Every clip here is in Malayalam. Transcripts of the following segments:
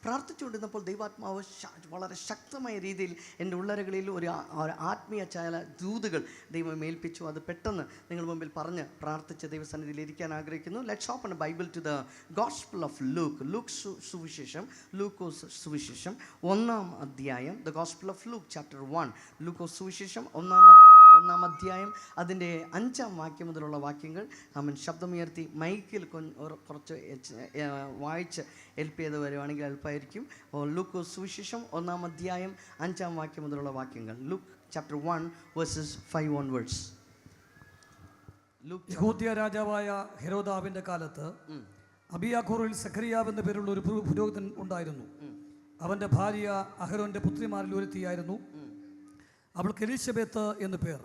പ്രാർത്ഥിച്ചുകൊണ്ടിരുന്നപ്പോൾ ദൈവാത്മാവ് വളരെ ശക്തമായ രീതിയിൽ എൻ്റെ ഉള്ളറകളിൽ ഒരു ആത്മീയ ചായ ദൂതുകൾ ദൈവം ഏൽപ്പിച്ചു. അത് പെട്ടെന്ന് നിങ്ങൾ മുമ്പിൽ പറഞ്ഞ് പ്രാർത്ഥിച്ച് ദൈവസന്നിധിയിൽ ഇരിക്കാൻ ആഗ്രഹിക്കുന്നു. Let's open Bible to the gospel of Luke സുവിശേഷം, ലൂക്കോസ് സുവിശേഷം 1-ാം അധ്യായം. The gospel of Luke chapter 1, ലൂക്കോസ് സുവിശേഷം 1-ാം അധ്യായം അതിൻ്റെ 5-ാം വാക്യം മുതലുള്ള വാക്യങ്ങൾ അവൻ ശബ്ദമുയർത്തി മൈക്കിൽ കുറച്ച് വായിച്ച് ഹെൽപ്പ് ചെയ്ത് വരുവാണെങ്കിൽ എളുപ്പമായിരിക്കും. ലൂക്കോസ് സുവിശേഷം 1-ാം അധ്യായം 5-ാം വാക്യം മുതലുള്ള വാക്യങ്ങൾ. Luke chapter 1 verses 5 onwards. യഹൂദ്യ രാജാവായ ഹെരോദാവിൻ്റെ കാലത്ത് അബിയാഖോറിൽ സഖറിയാവ് എന്ന പേരുള്ള ഒരു പുരോഹിതൻ ഉണ്ടായിരുന്നു. അവൻ്റെ ഭാര്യ അഹരോൻ്റെ പുത്രിമാരിൽ ഒരുത്തിയായിരുന്നു. അവൾക്ക് എലിശബേത്ത് എന്ന് പേർ.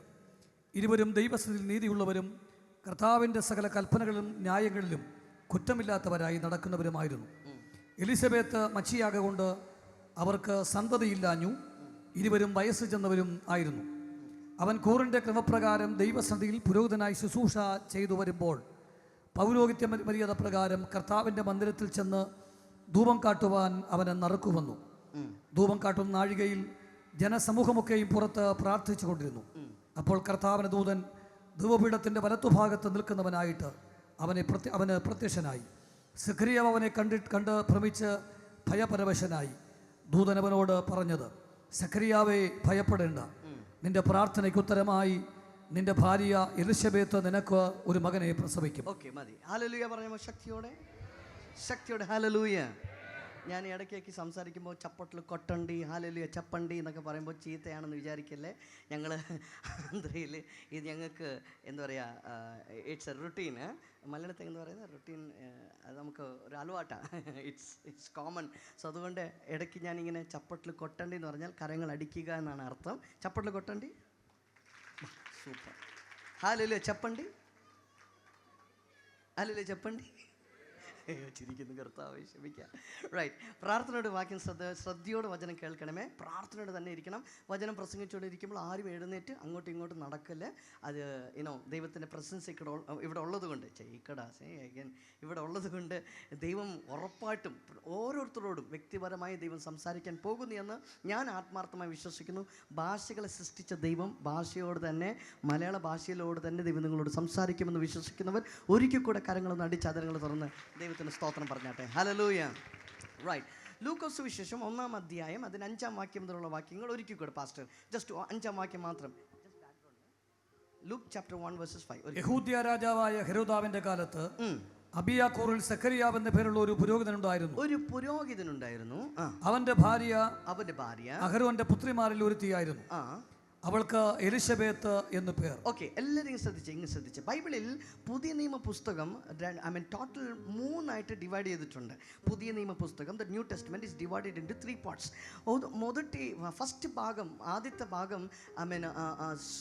ഇരുവരും ദൈവസ്ഥിതിയിൽ നീതിയുള്ളവരും കർത്താവിൻ്റെ സകല കൽപ്പനകളിലും ന്യായങ്ങളിലും കുറ്റമില്ലാത്തവരായി നടക്കുന്നവരുമായിരുന്നു. എലിസബേത്ത് മച്ചിയാകൊണ്ട് അവർക്ക് സന്തതിയില്ലാഞ്ഞു. ഇരുവരും വയസ്സ് ചെന്നവരും ആയിരുന്നു. അവൻ കൂറിൻ്റെ ക്രമപ്രകാരം ദൈവസന്നിധിയിൽ പുരോഹിതനായി ശുശ്രൂഷ ചെയ്തു വരുമ്പോൾ പൗരോഹിത്യ മര്യാദ പ്രകാരം കർത്താവിൻ്റെ മന്ദിരത്തിൽ ചെന്ന് ധൂപം കാട്ടുവാൻ അവനെ നറുക്കുവന്നു. ധൂപം കാട്ടുന്ന നാഴികയിൽ ജനസമൂഹമൊക്കെയും പുറത്ത് പ്രാർത്ഥിച്ചു കൊണ്ടിരുന്നു. അപ്പോൾ കർത്താവിൻ്റെ ദൂതൻ ധൂപപീഠത്തിൻ്റെ വലത്തുഭാഗത്ത് നിൽക്കുന്നവനായിട്ട് അവന് പ്രത്യക്ഷനായി. സഖറിയാവ് അവനെ കണ്ട് ഭ്രമിച്ച് ഭയപരവശനായി. ദൂതൻ അവനോട് പറഞ്ഞത്, സഖറിയാവേ, ഭയപ്പെടേണ്ട. നിന്റെ പ്രാർത്ഥനയ്ക്ക് ഉത്തരമായി നിന്റെ ഭാര്യ എലിശബേത്ത് നിനക്ക് ഒരു മകനെ പ്രസവിക്കും. ഓക്കെ, മതി. ഹല്ലേലൂയ പറയുമ്പോൾ ശക്തിയോടെ ഹല്ലേലൂയ. ഞാൻ ഇടയ്ക്കേക്ക് സംസാരിക്കുമ്പോൾ ചപ്പട്ടിൽ കൊട്ടണ്ടി, ഹല്ലേലൂയ ചപ്പണ്ടി എന്നൊക്കെ പറയുമ്പോൾ ചീത്തയാണെന്ന് വിചാരിക്കല്ലേ. ഞങ്ങൾ ആന്ധ്രയിൽ ഇത് ഞങ്ങൾക്ക് എന്താ പറയുക, ഇറ്റ്സ് എ റുട്ടീൻ. മലയാളത്തിൽ എന്ന് പറയുന്നത് റുട്ടീൻ, അത് നമുക്ക് ഒരു അലവാട്ടാണ്. It's common. സോ അതുകൊണ്ട് ഇടയ്ക്ക് ഞാനിങ്ങനെ ചപ്പട്ടിൽ കൊട്ടണ്ടി എന്ന് പറഞ്ഞാൽ കരങ്ങൾ അടിക്കുക എന്നാണ് അർത്ഥം. ചപ്പട്ടിൽ കൊട്ടണ്ടി, സൂപ്പർ. ഹല്ലേലൂയ ചപ്പണ്ടി, ഹല്ലേലൂയ ചപ്പണ്ടി. ചിരിക്കുന്നു കർത്താവേ, ക്ഷമിക്കാം. റൈറ്റ്. പ്രാർത്ഥനയുടെ വാക്യം ശ്രദ്ധയോടെ വചനം കേൾക്കണമേ. പ്രാർത്ഥനയോടെ തന്നെ ഇരിക്കണം. വചനം പ്രസംഗിച്ചുകൊണ്ടിരിക്കുമ്പോൾ ആരും എഴുന്നേറ്റ് അങ്ങോട്ടും ഇങ്ങോട്ടും നടക്കല്ലേ. അത് ദൈവത്തിൻ്റെ പ്രസൻസ് ഇവിടെ ഉള്ളത് കൊണ്ട് ഇവിടെ ഉള്ളത് കൊണ്ട് ദൈവം ഉറപ്പായിട്ടും ഓരോരുത്തരോടും വ്യക്തിപരമായി ദൈവം സംസാരിക്കാൻ പോകുന്നു എന്ന് ഞാൻ ആത്മാർത്ഥമായി വിശ്വസിക്കുന്നു. ഭാഷകളെ സൃഷ്ടിച്ച ദൈവം ഭാഷയോട് തന്നെ, മലയാള ഭാഷയിലോട് തന്നെ ദൈവം നിങ്ങളോട് സംസാരിക്കുമെന്ന് വിശ്വസിക്കുന്നവർ ഒരിക്കൽ കൂടെ കരങ്ങളൊന്ന് അടിച്ച് അതരങ്ങൾ തുറന്ന് ദൈവത്തിന് സ്തോത്രം പറഞ്ഞാട്ടെ. ഹല്ലേലൂയ. റൈറ്റ്. ലൂക്കോസ് സുവിശേഷം 1-ാം അധ്യായം അതിന് 5-ാം വാക്യം മുതലുള്ള വാക്യങ്ങൾ ഒരിക്കൽ കൂടെ പാസ്റ്റർ ജസ്റ്റ് 5-ാം വാക്യം മാത്രം. Luke chapter 1 verses 5. യഹൂദ്യ രാജാവായ ഹെരോദാവിന്റെ കാലത്ത് അബിയാഖോറിൽ സഖറിയാവ് എന്ന പേരുള്ള ഒരു പുരോഹിതനുണ്ടായിരുന്നു. അവന്റെ ഭാര്യ അഹരോന്റെ പുത്രിമാരിൽ ഒരുത്തിയായിരുന്നു. അവൾക്ക് എലിശബേത്ത് എന്ന് പേർ. ഓക്കെ, എല്ലാവരും ശ്രദ്ധിച്ച് ബൈബിളിൽ പുതിയ നിയമ പുസ്തകം ടോട്ടൽ 3 ഡിവൈഡ് ചെയ്തിട്ടുണ്ട്. പുതിയ നിയമ പുസ്തകം, the new testament is divided into 3 parts. First ഭാഗം, ആദ്യത്തെ ഭാഗം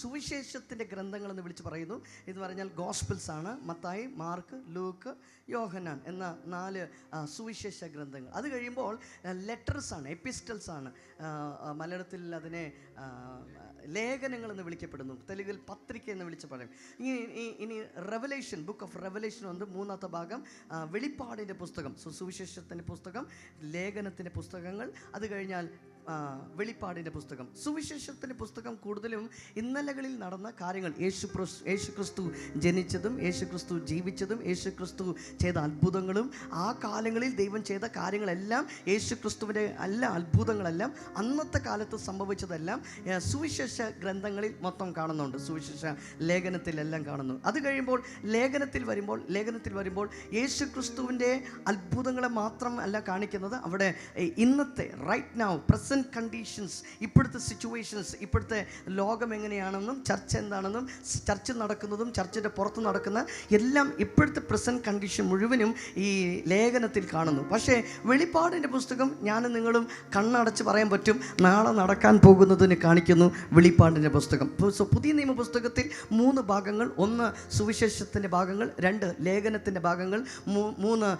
സുവിശേഷത്തിൻ്റെ ഗ്രന്ഥങ്ങൾ എന്ന് വിളിച്ച് പറയുന്നു. ഇത് പറഞ്ഞാൽ ഗോസ്പിൾസ് ആണ്. മത്തായി, മാർക്ക്, ലൂക്ക്, യോഹന്നാൻ എന്ന 4 സുവിശേഷ ഗ്രന്ഥങ്ങൾ. അത് കഴിയുമ്പോൾ ലെറ്റേഴ്സ് ആണ്, എപ്പിസ്റ്റൽസ് ആണ്. മലയാളത്തിൽ അതിനെ ലേഖനങ്ങൾ എന്ന് വിളിക്കപ്പെടുന്നു. തെലുങ്കിൽ പത്രിക എന്ന് വിളിച്ച് പറയും. ഇനി റെവലേഷൻ, ബുക്ക് ഓഫ് റെവലേഷൻ ഉണ്ട്. 3-ാമത്തെ ഭാഗം വെളിപ്പാടിൻ്റെ പുസ്തകം, സുവിശേഷത്തിൻ്റെ പുസ്തകം, ലേഖനത്തിൻ്റെ പുസ്തകങ്ങൾ. അത് കഴിഞ്ഞാൽ വെളിപ്പാടിൻ്റെ പുസ്തകം. സുവിശേഷത്തിൻ്റെ പുസ്തകം കൂടുതലും ഇന്നലകളിൽ നടന്ന കാര്യങ്ങൾ, യേശുക്രിസ്തു ജനിച്ചതും യേശുക്രിസ്തു ജീവിച്ചതും യേശുക്രിസ്തു ചെയ്ത അത്ഭുതങ്ങളും ആ കാലങ്ങളിൽ ദൈവം ചെയ്ത കാര്യങ്ങളെല്ലാം, യേശുക്രിസ്തുവിൻ്റെ എല്ലാ അത്ഭുതങ്ങളെല്ലാം അന്നത്തെ കാലത്ത് സംഭവിച്ചതെല്ലാം സുവിശേഷ ഗ്രന്ഥങ്ങളിൽ മൊത്തം കാണുന്നുണ്ട്. സുവിശേഷ ലേഖനത്തിലെല്ലാം കാണുന്നു. അത് കഴിയുമ്പോൾ ലേഖനത്തിൽ വരുമ്പോൾ യേശുക്രിസ്തുവിൻ്റെ അത്ഭുതങ്ങളെ മാത്രം അല്ല കാണിക്കുന്നത്. അവിടെ ഇന്നത്തെ റൈറ്റ് നൗ പ്രസന്റ് കണ്ടീഷൻസ്, ഇപ്പോഴത്തെ സിറ്റുവേഷൻസ്, ഇപ്പോഴത്തെ ലോകം എങ്ങനെയാണെന്നും ചർച്ച എന്താണെന്നും ചർച്ച നടക്കുന്നതും ചർച്ചയുടെ പുറത്ത് നടക്കുന്ന എല്ലാം ഇപ്പോഴത്തെ പ്രസന്റ് കണ്ടീഷൻ മുഴുവനും ഈ ലേഖനത്തിൽ കാണുന്നു. പക്ഷേ വെളിപ്പാടിൻ്റെ പുസ്തകം ഞാനും നിങ്ങളും കണ്ണടച്ച് പറയാൻ പറ്റും, നാളെ നടക്കാൻ പോകുന്നതിന് കാണിക്കുന്നു വെളിപ്പാടിൻ്റെ പുസ്തകം. സോ പുതിയ നിയമ പുസ്തകത്തിൽ 3 ഭാഗങ്ങൾ. 1 സുവിശേഷത്തിൻ്റെ ഭാഗങ്ങൾ, 2 ലേഖനത്തിൻ്റെ ഭാഗങ്ങൾ, 3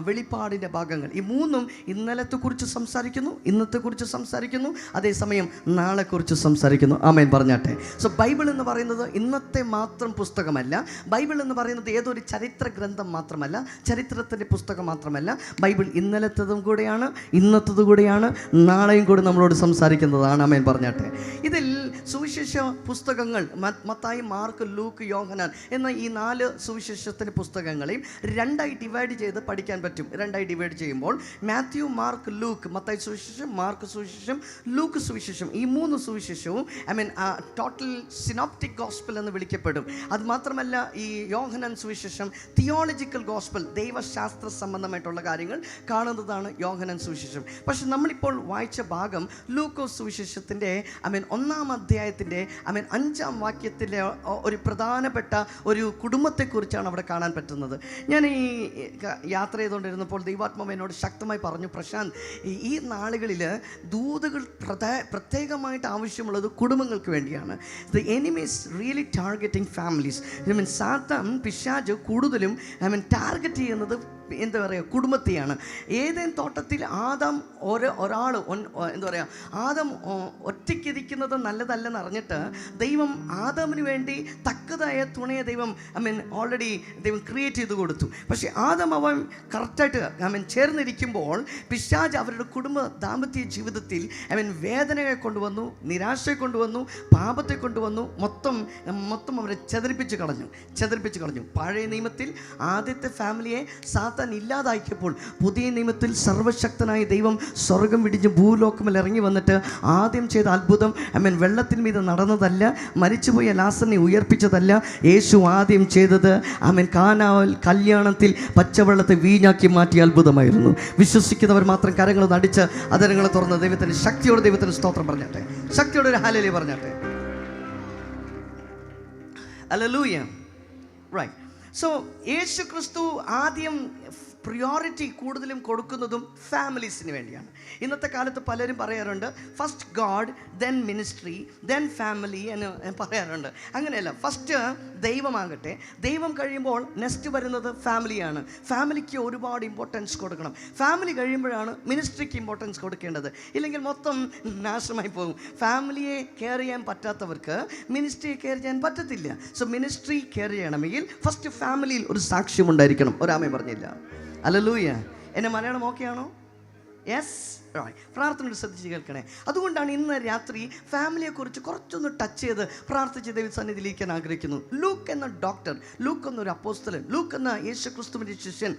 വെളിപ്പാടിൻ്റെ ഭാഗങ്ങൾ. ഈ 3ഉം ഇന്നലത്തെക്കുറിച്ച് സംസാരിക്കുന്നു, ഇന്നത്തെക്കുറിച്ച് സംസാരിക്കുന്നു, സംസാരിക്കുന്നു, അതേസമയം നാളെക്കുറിച്ച് സംസാരിക്കുന്നു. ആമേൻ പറഞ്ഞാട്ടെ. സോ ബൈബിൾ എന്ന് പറയുന്നത് ഇന്നത്തെ മാത്രം പുസ്തകമല്ല. ബൈബിൾ എന്ന് പറയുന്നത് ഏതൊരു ചരിത്ര ഗ്രന്ഥം മാത്രമല്ല, ചരിത്രത്തിൻ്റെ പുസ്തകം മാത്രമല്ല. ബൈബിൾ ഇന്നലത്തതും കൂടെയാണ്, ഇന്നത്തതും കൂടെയാണ്, നാളെയും കൂടെ നമ്മളോട് സംസാരിക്കുന്നതാണ്. ആമേൻ പറഞ്ഞാട്ടെ. ഇതിൽ സുവിശേഷ പുസ്തകങ്ങൾ മത്തായി, മാർക്ക്, ലൂക്ക്, യോഹന്നാൻ എന്ന ഈ 4 സുവിശേഷത്തിൻ്റെ പുസ്തകങ്ങളെയും രണ്ടായി ഡിവൈഡ് ചെയ്ത് പഠിക്കാൻ പറ്റും. രണ്ടായി ഡിവൈഡ് ചെയ്യുമ്പോൾ മാത്യു, മാർക്ക്, ലൂക്ക്, മത്തായി സുവിശേഷം, മാർക്ക് സുവിശേഷം, ലൂക്ക് സുവിശേഷം, ഈ 3 സുവിശേഷവും ടോട്ടൽ സിനോപ്റ്റിക് ഗോസ്പൽ എന്ന് വിളിക്കപ്പെടും. അത് മാത്രമല്ല ഈ യോഹന്നാൻ സുവിശേഷം തിയോളജിക്കൽ ഗോസ്പൽ, ദൈവശാസ്ത്ര സംബന്ധമായിട്ടുള്ള കാര്യങ്ങൾ കാണുന്നതാണ് യോഹന്നാൻ സുവിശേഷം. പക്ഷെ നമ്മളിപ്പോൾ വായിച്ച ഭാഗം ലൂക്കോസ് സുവിശേഷത്തിൻ്റെ 1-ാം അധ്യായത്തിൻ്റെ 5-ാം വാക്യത്തിലെ ഒരു പ്രധാനപ്പെട്ട ഒരു കുടുംബത്തെക്കുറിച്ചാണ് അവിടെ കാണാൻ പറ്റുന്നത്. ഞാൻ ഈ യാത്ര ചെയ്തുകൊണ്ടിരുന്നപ്പോൾ ദൈവാത്മാവ് എന്നോട് ശക്തമായി പറഞ്ഞു, പ്രശാന്ത്, ഈ നാളുകളിൽ ദൂതുകൾ പ്രത്യേകമായിട്ട് ആവശ്യമുള്ളത് കുടുംബങ്ങൾക്ക് വേണ്ടിയാണ്. The enemy is really targeting families. സാത്താൻ, പിശാച് കൂടുതലും ടാർഗറ്റ് ചെയ്യുന്നത് എന്താ പറയുക, കുടുംബത്തെയാണ്. ഏതേൻ തോട്ടത്തിൽ ആദാം ഒരാൾ എന്താ പറയുക, ആദാം ഒറ്റയ്ക്കിരിക്കുന്നത് നല്ലതല്ലെന്ന് അറിഞ്ഞിട്ട് ദൈവം ആദാമിന് വേണ്ടി തക്കതായ തുണയെ ദൈവം ഓൾറെഡി ദൈവം ക്രിയേറ്റ് ചെയ്ത് കൊടുത്തു. പക്ഷേ ആദാം അവൻ കറക്റ്റായിട്ട് ചേർന്നിരിക്കുമ്പോൾ പിശാച് അവരുടെ കുടുംബ ദാമ്പത്യ ജീവിതത്തിൽ വേദനയെ കൊണ്ടുവന്നു, നിരാശയെ കൊണ്ടുവന്നു, പാപത്തെ കൊണ്ടുവന്നു, മൊത്തം അവരെ ചതറിപ്പിച്ച് കളഞ്ഞു. പഴയ നിയമത്തിൽ ആദ്യത്തെ ഫാമിലിയെ സാത്താൻ ഇല്ലാതാക്കിയപ്പോൾ പുതിയ നിയമത്തിൽ സർവശക്തനായ ദൈവം സ്വർഗം വിടിഞ്ഞ് ഭൂലോകമിൽ ഇറങ്ങി വന്നിട്ട് ആദ്യം ചെയ്ത അത്ഭുതം വെള്ളത്തിന് മീതെ നടന്നതല്ല, മരിച്ചുപോയ ലാസറിനെ ഉയർപ്പിച്ചതല്ല. യേശു ആദ്യം ചെയ്തത് കാനാവിൽ കല്യാണത്തിൽ പച്ചവെള്ളത്തെ വീഞ്ഞാക്കി മാറ്റിയ അത്ഭുതമായിരുന്നു. വിശ്വസിക്കുന്നവർ മാത്രം കരങ്ങളൊന്ന് അടിച്ച് അതരങ്ങളെ തുറന്ന് ദൈവത്തിന് ശക്തിയോടെ സ്തോത്രം പറഞ്ഞാട്ടെ. ശക്തിയോടെ ഒരു ഹല്ലേലൂയ പറഞ്ഞാട്ടെ. ഹല്ലേലൂയ. റൈറ്റ്. സോ യേശു ക്രിസ്തു ആദ്യം പ്രിയോറിറ്റി കൂടുതലും കൊടുക്കുന്നതും ഫാമിലീസിന് വേണ്ടിയാണ്. ഇന്നത്തെ കാലത്ത് പലരും പറയാറുണ്ട് first God then ministry then family എന്ന് പറയാറുണ്ട്. അങ്ങനെയല്ല. ഫസ്റ്റ് ദൈവമാകട്ടെ, ദൈവം കഴിയുമ്പോൾ നെക്സ്റ്റ് വരുന്നത് ഫാമിലിയാണ്. ഫാമിലിക്ക് ഒരുപാട് ഇമ്പോർട്ടൻസ് കൊടുക്കണം. ഫാമിലി കഴിയുമ്പോഴാണ് മിനിസ്ട്രിക്ക് ഇമ്പോർട്ടൻസ് കൊടുക്കേണ്ടത്. ഇല്ലെങ്കിൽ മൊത്തം നാശമായി പോകും. ഫാമിലിയെ കെയർ ചെയ്യാൻ പറ്റാത്തവർക്ക് മിനിസ്ട്രിയെ കെയർ ചെയ്യാൻ പറ്റത്തില്ല. സോ മിനിസ്ട്രി കെയർ ചെയ്യണമെങ്കിൽ ഫസ്റ്റ് ഫാമിലിയിൽ ഒരു സാക്ഷ്യമുണ്ടായിരിക്കണം. ഒരാമേ പറഞ്ഞില്ല. ഹല്ലേലൂയ. എന്നെ മലയാളം ഓക്കെയാണോ? യെസ്. പ്രാർത്ഥനയോട് ശ്രദ്ധിച്ച് കേൾക്കണേ. അതുകൊണ്ടാണ് ഇന്ന് രാത്രി ഫാമിലിയെക്കുറിച്ച് കുറച്ചൊന്ന് ടച്ച് ചെയ്ത് പ്രാർത്ഥിച്ച് ദൈവ സന്നിധിയിലിരിക്കാൻ ആഗ്രഹിക്കുന്നു. ലൂക്ക് എന്ന ഡോക്ടർ, ലൂക്ക് എന്നൊരു അപ്പോസ്തലൻ, ലൂക്ക് എന്ന യേശു ക്രിസ്തുവിൻ്റെ ശിഷ്യൻ,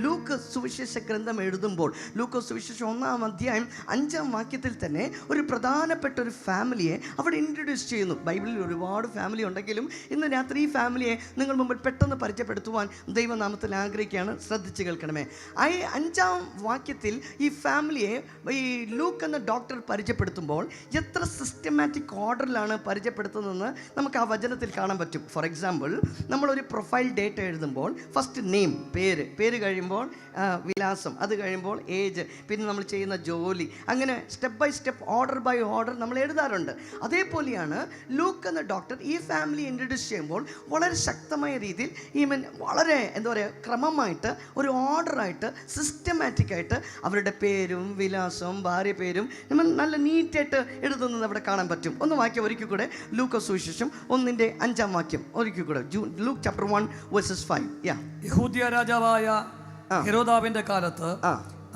ലൂക്ക് സുവിശേഷ ഗ്രന്ഥം എഴുതുമ്പോൾ ലൂക്ക് സുവിശേഷം 1-ാം അധ്യായം 5-ാം വാക്യത്തിൽ തന്നെ ഒരു പ്രധാനപ്പെട്ട ഒരു ഫാമിലിയെ അവിടെ ഇൻട്രൊഡ്യൂസ് ചെയ്യുന്നു. ബൈബിളിൽ ഒരുപാട് ഫാമിലി ഉണ്ടെങ്കിലും ഇന്ന് രാത്രി ഈ ഫാമിലിയെ നിങ്ങൾ മുമ്പിൽ പെട്ടെന്ന് പരിചയപ്പെടുത്തുവാൻ ദൈവനാമത്തിൽ ആഗ്രഹിക്കുകയാണ്. ശ്രദ്ധിച്ച് കേൾക്കണമേ. 5-ാം വാക്യത്തിൽ ഈ ഫാമിലിയെ ഈ ലൂക്ക് എന്ന ഡോക്ടർ പരിചയപ്പെടുത്തുമ്പോൾ എത്ര സിസ്റ്റമാറ്റിക് ഓർഡറിലാണ് പരിചയപ്പെടുത്തുന്നതെന്ന് നമുക്ക് ആ വചനത്തിൽ കാണാൻ പറ്റും. ഫോർ എക്സാമ്പിൾ, നമ്മളൊരു പ്രൊഫൈൽ ഡേറ്റ എഴുതുമ്പോൾ ഫസ്റ്റ് നെയിം, പേര് കഴിയുമ്പോൾ വിലാസം, അത് കഴിയുമ്പോൾ ഏജ്, പിന്നെ നമ്മൾ ചെയ്യുന്ന ജോലി, അങ്ങനെ step by step, order by order നമ്മൾ എഴുതാറുണ്ട്. അതേപോലെയാണ് ലൂക്ക് എന്ന ഡോക്ടർ ഈ ഫാമിലി ഇൻട്രൊഡ്യൂസ് ചെയ്യുമ്പോൾ വളരെ ശക്തമായ രീതിയിൽ വളരെ എന്താ പറയുക, ക്രമമായിട്ട് ഒരു ഓർഡറായിട്ട് സിസ്റ്റമാറ്റിക്കായിട്ട് അവരുടെ പേരും വിലാസവും ഭാര്യ പേരും നല്ല നീറ്റായിട്ട് എഴുതുന്നത് അവിടെ കാണാൻ പറ്റും. ഒന്ന് വാക്യം ഒരിക്കൽ കൂടെ, ലൂക്ക സുവിശേഷം 1-ന്റെ 5-ാം വാക്യം ഒരിക്കൽ കൂടെ, ലൂക്ക് ചാപ്റ്റർ 1:5. യഹൂദ്യ രാജാവായ ഹെരോദാവിന്റെ കാലത്ത്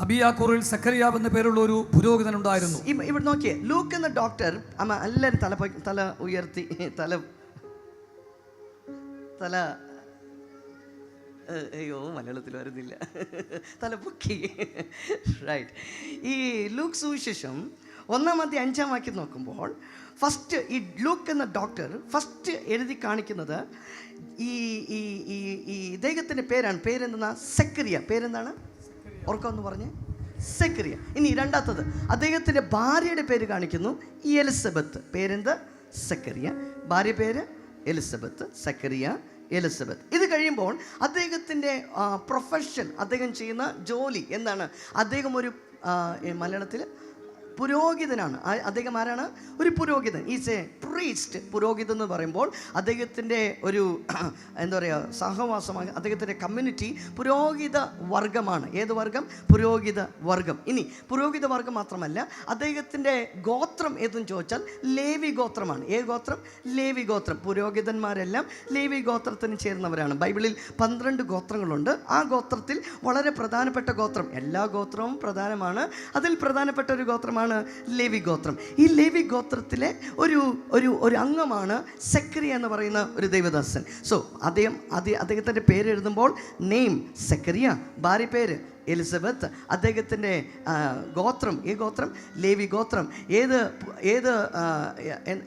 അബിയാക്കൂറിൽ സക്കറിയാവ് എന്ന പേരുള്ള ഒരു പുരോഹിതൻ ഉണ്ടായിരുന്നു. ഇവിടെ നോക്കിയേ, ലൂക്ക് എന്ന ഡോക്ടർ എല്ലാവരും തല ഉയർത്തി തല അയ്യോ മലയാളത്തിൽ വരുന്നില്ല, തല പൊക്കി. റൈറ്റ്. ഈ ലൂക്ക് സുവിശേഷം 1-ാം അധ്യായം 5-ാം വാക്യം നോക്കുമ്പോൾ ഫസ്റ്റ് ഈ ലൂക്ക് എന്ന ഡോക്ടർ ഫസ്റ്റ് എഴുതി കാണിക്കുന്നത് ഈ ഇദ്ദേഹത്തിൻ്റെ പേരെന്താ? സെക്കറിയ. പേരെന്താണ്? ഓർക്കാമെന്ന് പറഞ്ഞേ, സെക്കറിയ. ഇനി രണ്ടാമത്തത് അദ്ദേഹത്തിൻ്റെ ഭാര്യയുടെ പേര് കാണിക്കുന്നു, എലിസബത്ത്. പേരെന്ത്? സെക്കറിയ. ഭാര്യ പേര് എലിസബത്ത്. സെക്കറിയ, എലിസബത്ത്. ഇത് കഴിയുമ്പോൾ അദ്ദേഹത്തിൻ്റെ പ്രൊഫഷൻ, അദ്ദേഹം ചെയ്യുന്ന ജോലി എന്താണ്? അദ്ദേഹം ഒരു മലയാളത്തിൽ പുരോഹിതനാണ്. അദ്ദേഹം ആരാണ്? ഒരു പുരോഹിതൻ. Is A priest. പുരോഹിതൻ എന്ന് പറയുമ്പോൾ അദ്ദേഹത്തിൻ്റെ ഒരു എന്താ പറയുക സഹവാസമാണ്, അദ്ദേഹത്തിൻ്റെ കമ്മ്യൂണിറ്റി പുരോഹിത വർഗമാണ്. ഏത് വർഗം? പുരോഹിത വർഗം. ഇനി പുരോഹിത വർഗം മാത്രമല്ല, അദ്ദേഹത്തിൻ്റെ ഗോത്രം ഏതെന്ന് ചോദിച്ചാൽ ലേവി ഗോത്രമാണ്. ഏത് ഗോത്രം? ലേവി ഗോത്രം. പുരോഹിതന്മാരെല്ലാം ലേവി ഗോത്രത്തിന് ചേർന്നവരാണ്. ബൈബിളിൽ 12 ഗോത്രങ്ങളുണ്ട്. ആ ഗോത്രത്തിൽ വളരെ പ്രധാനപ്പെട്ട ഗോത്രം, എല്ലാ ഗോത്രവും പ്രധാനമാണ്, അതിൽ പ്രധാനപ്പെട്ട ഒരു ഗോത്രമാണ് ലേവി ഗോത്രം. ഈ ലേവി ഗോത്രത്തിലെ ഒരു ഒരു ഒരു അംഗമാണ് സെക്കരിയ എന്ന് പറയുന്ന ഒരു ദൈവദാസൻ. സോ അദ്ദേഹത്തിൻ്റെ പേര് എഴുതുമ്പോൾ നെയിം സെക്കരിയ, ഭാര്യ പേര് എലിസബത്ത്, അദ്ദേഹത്തിൻ്റെ ഗോത്രം, ഈ ഗോത്രം ലേവി ഗോത്രം.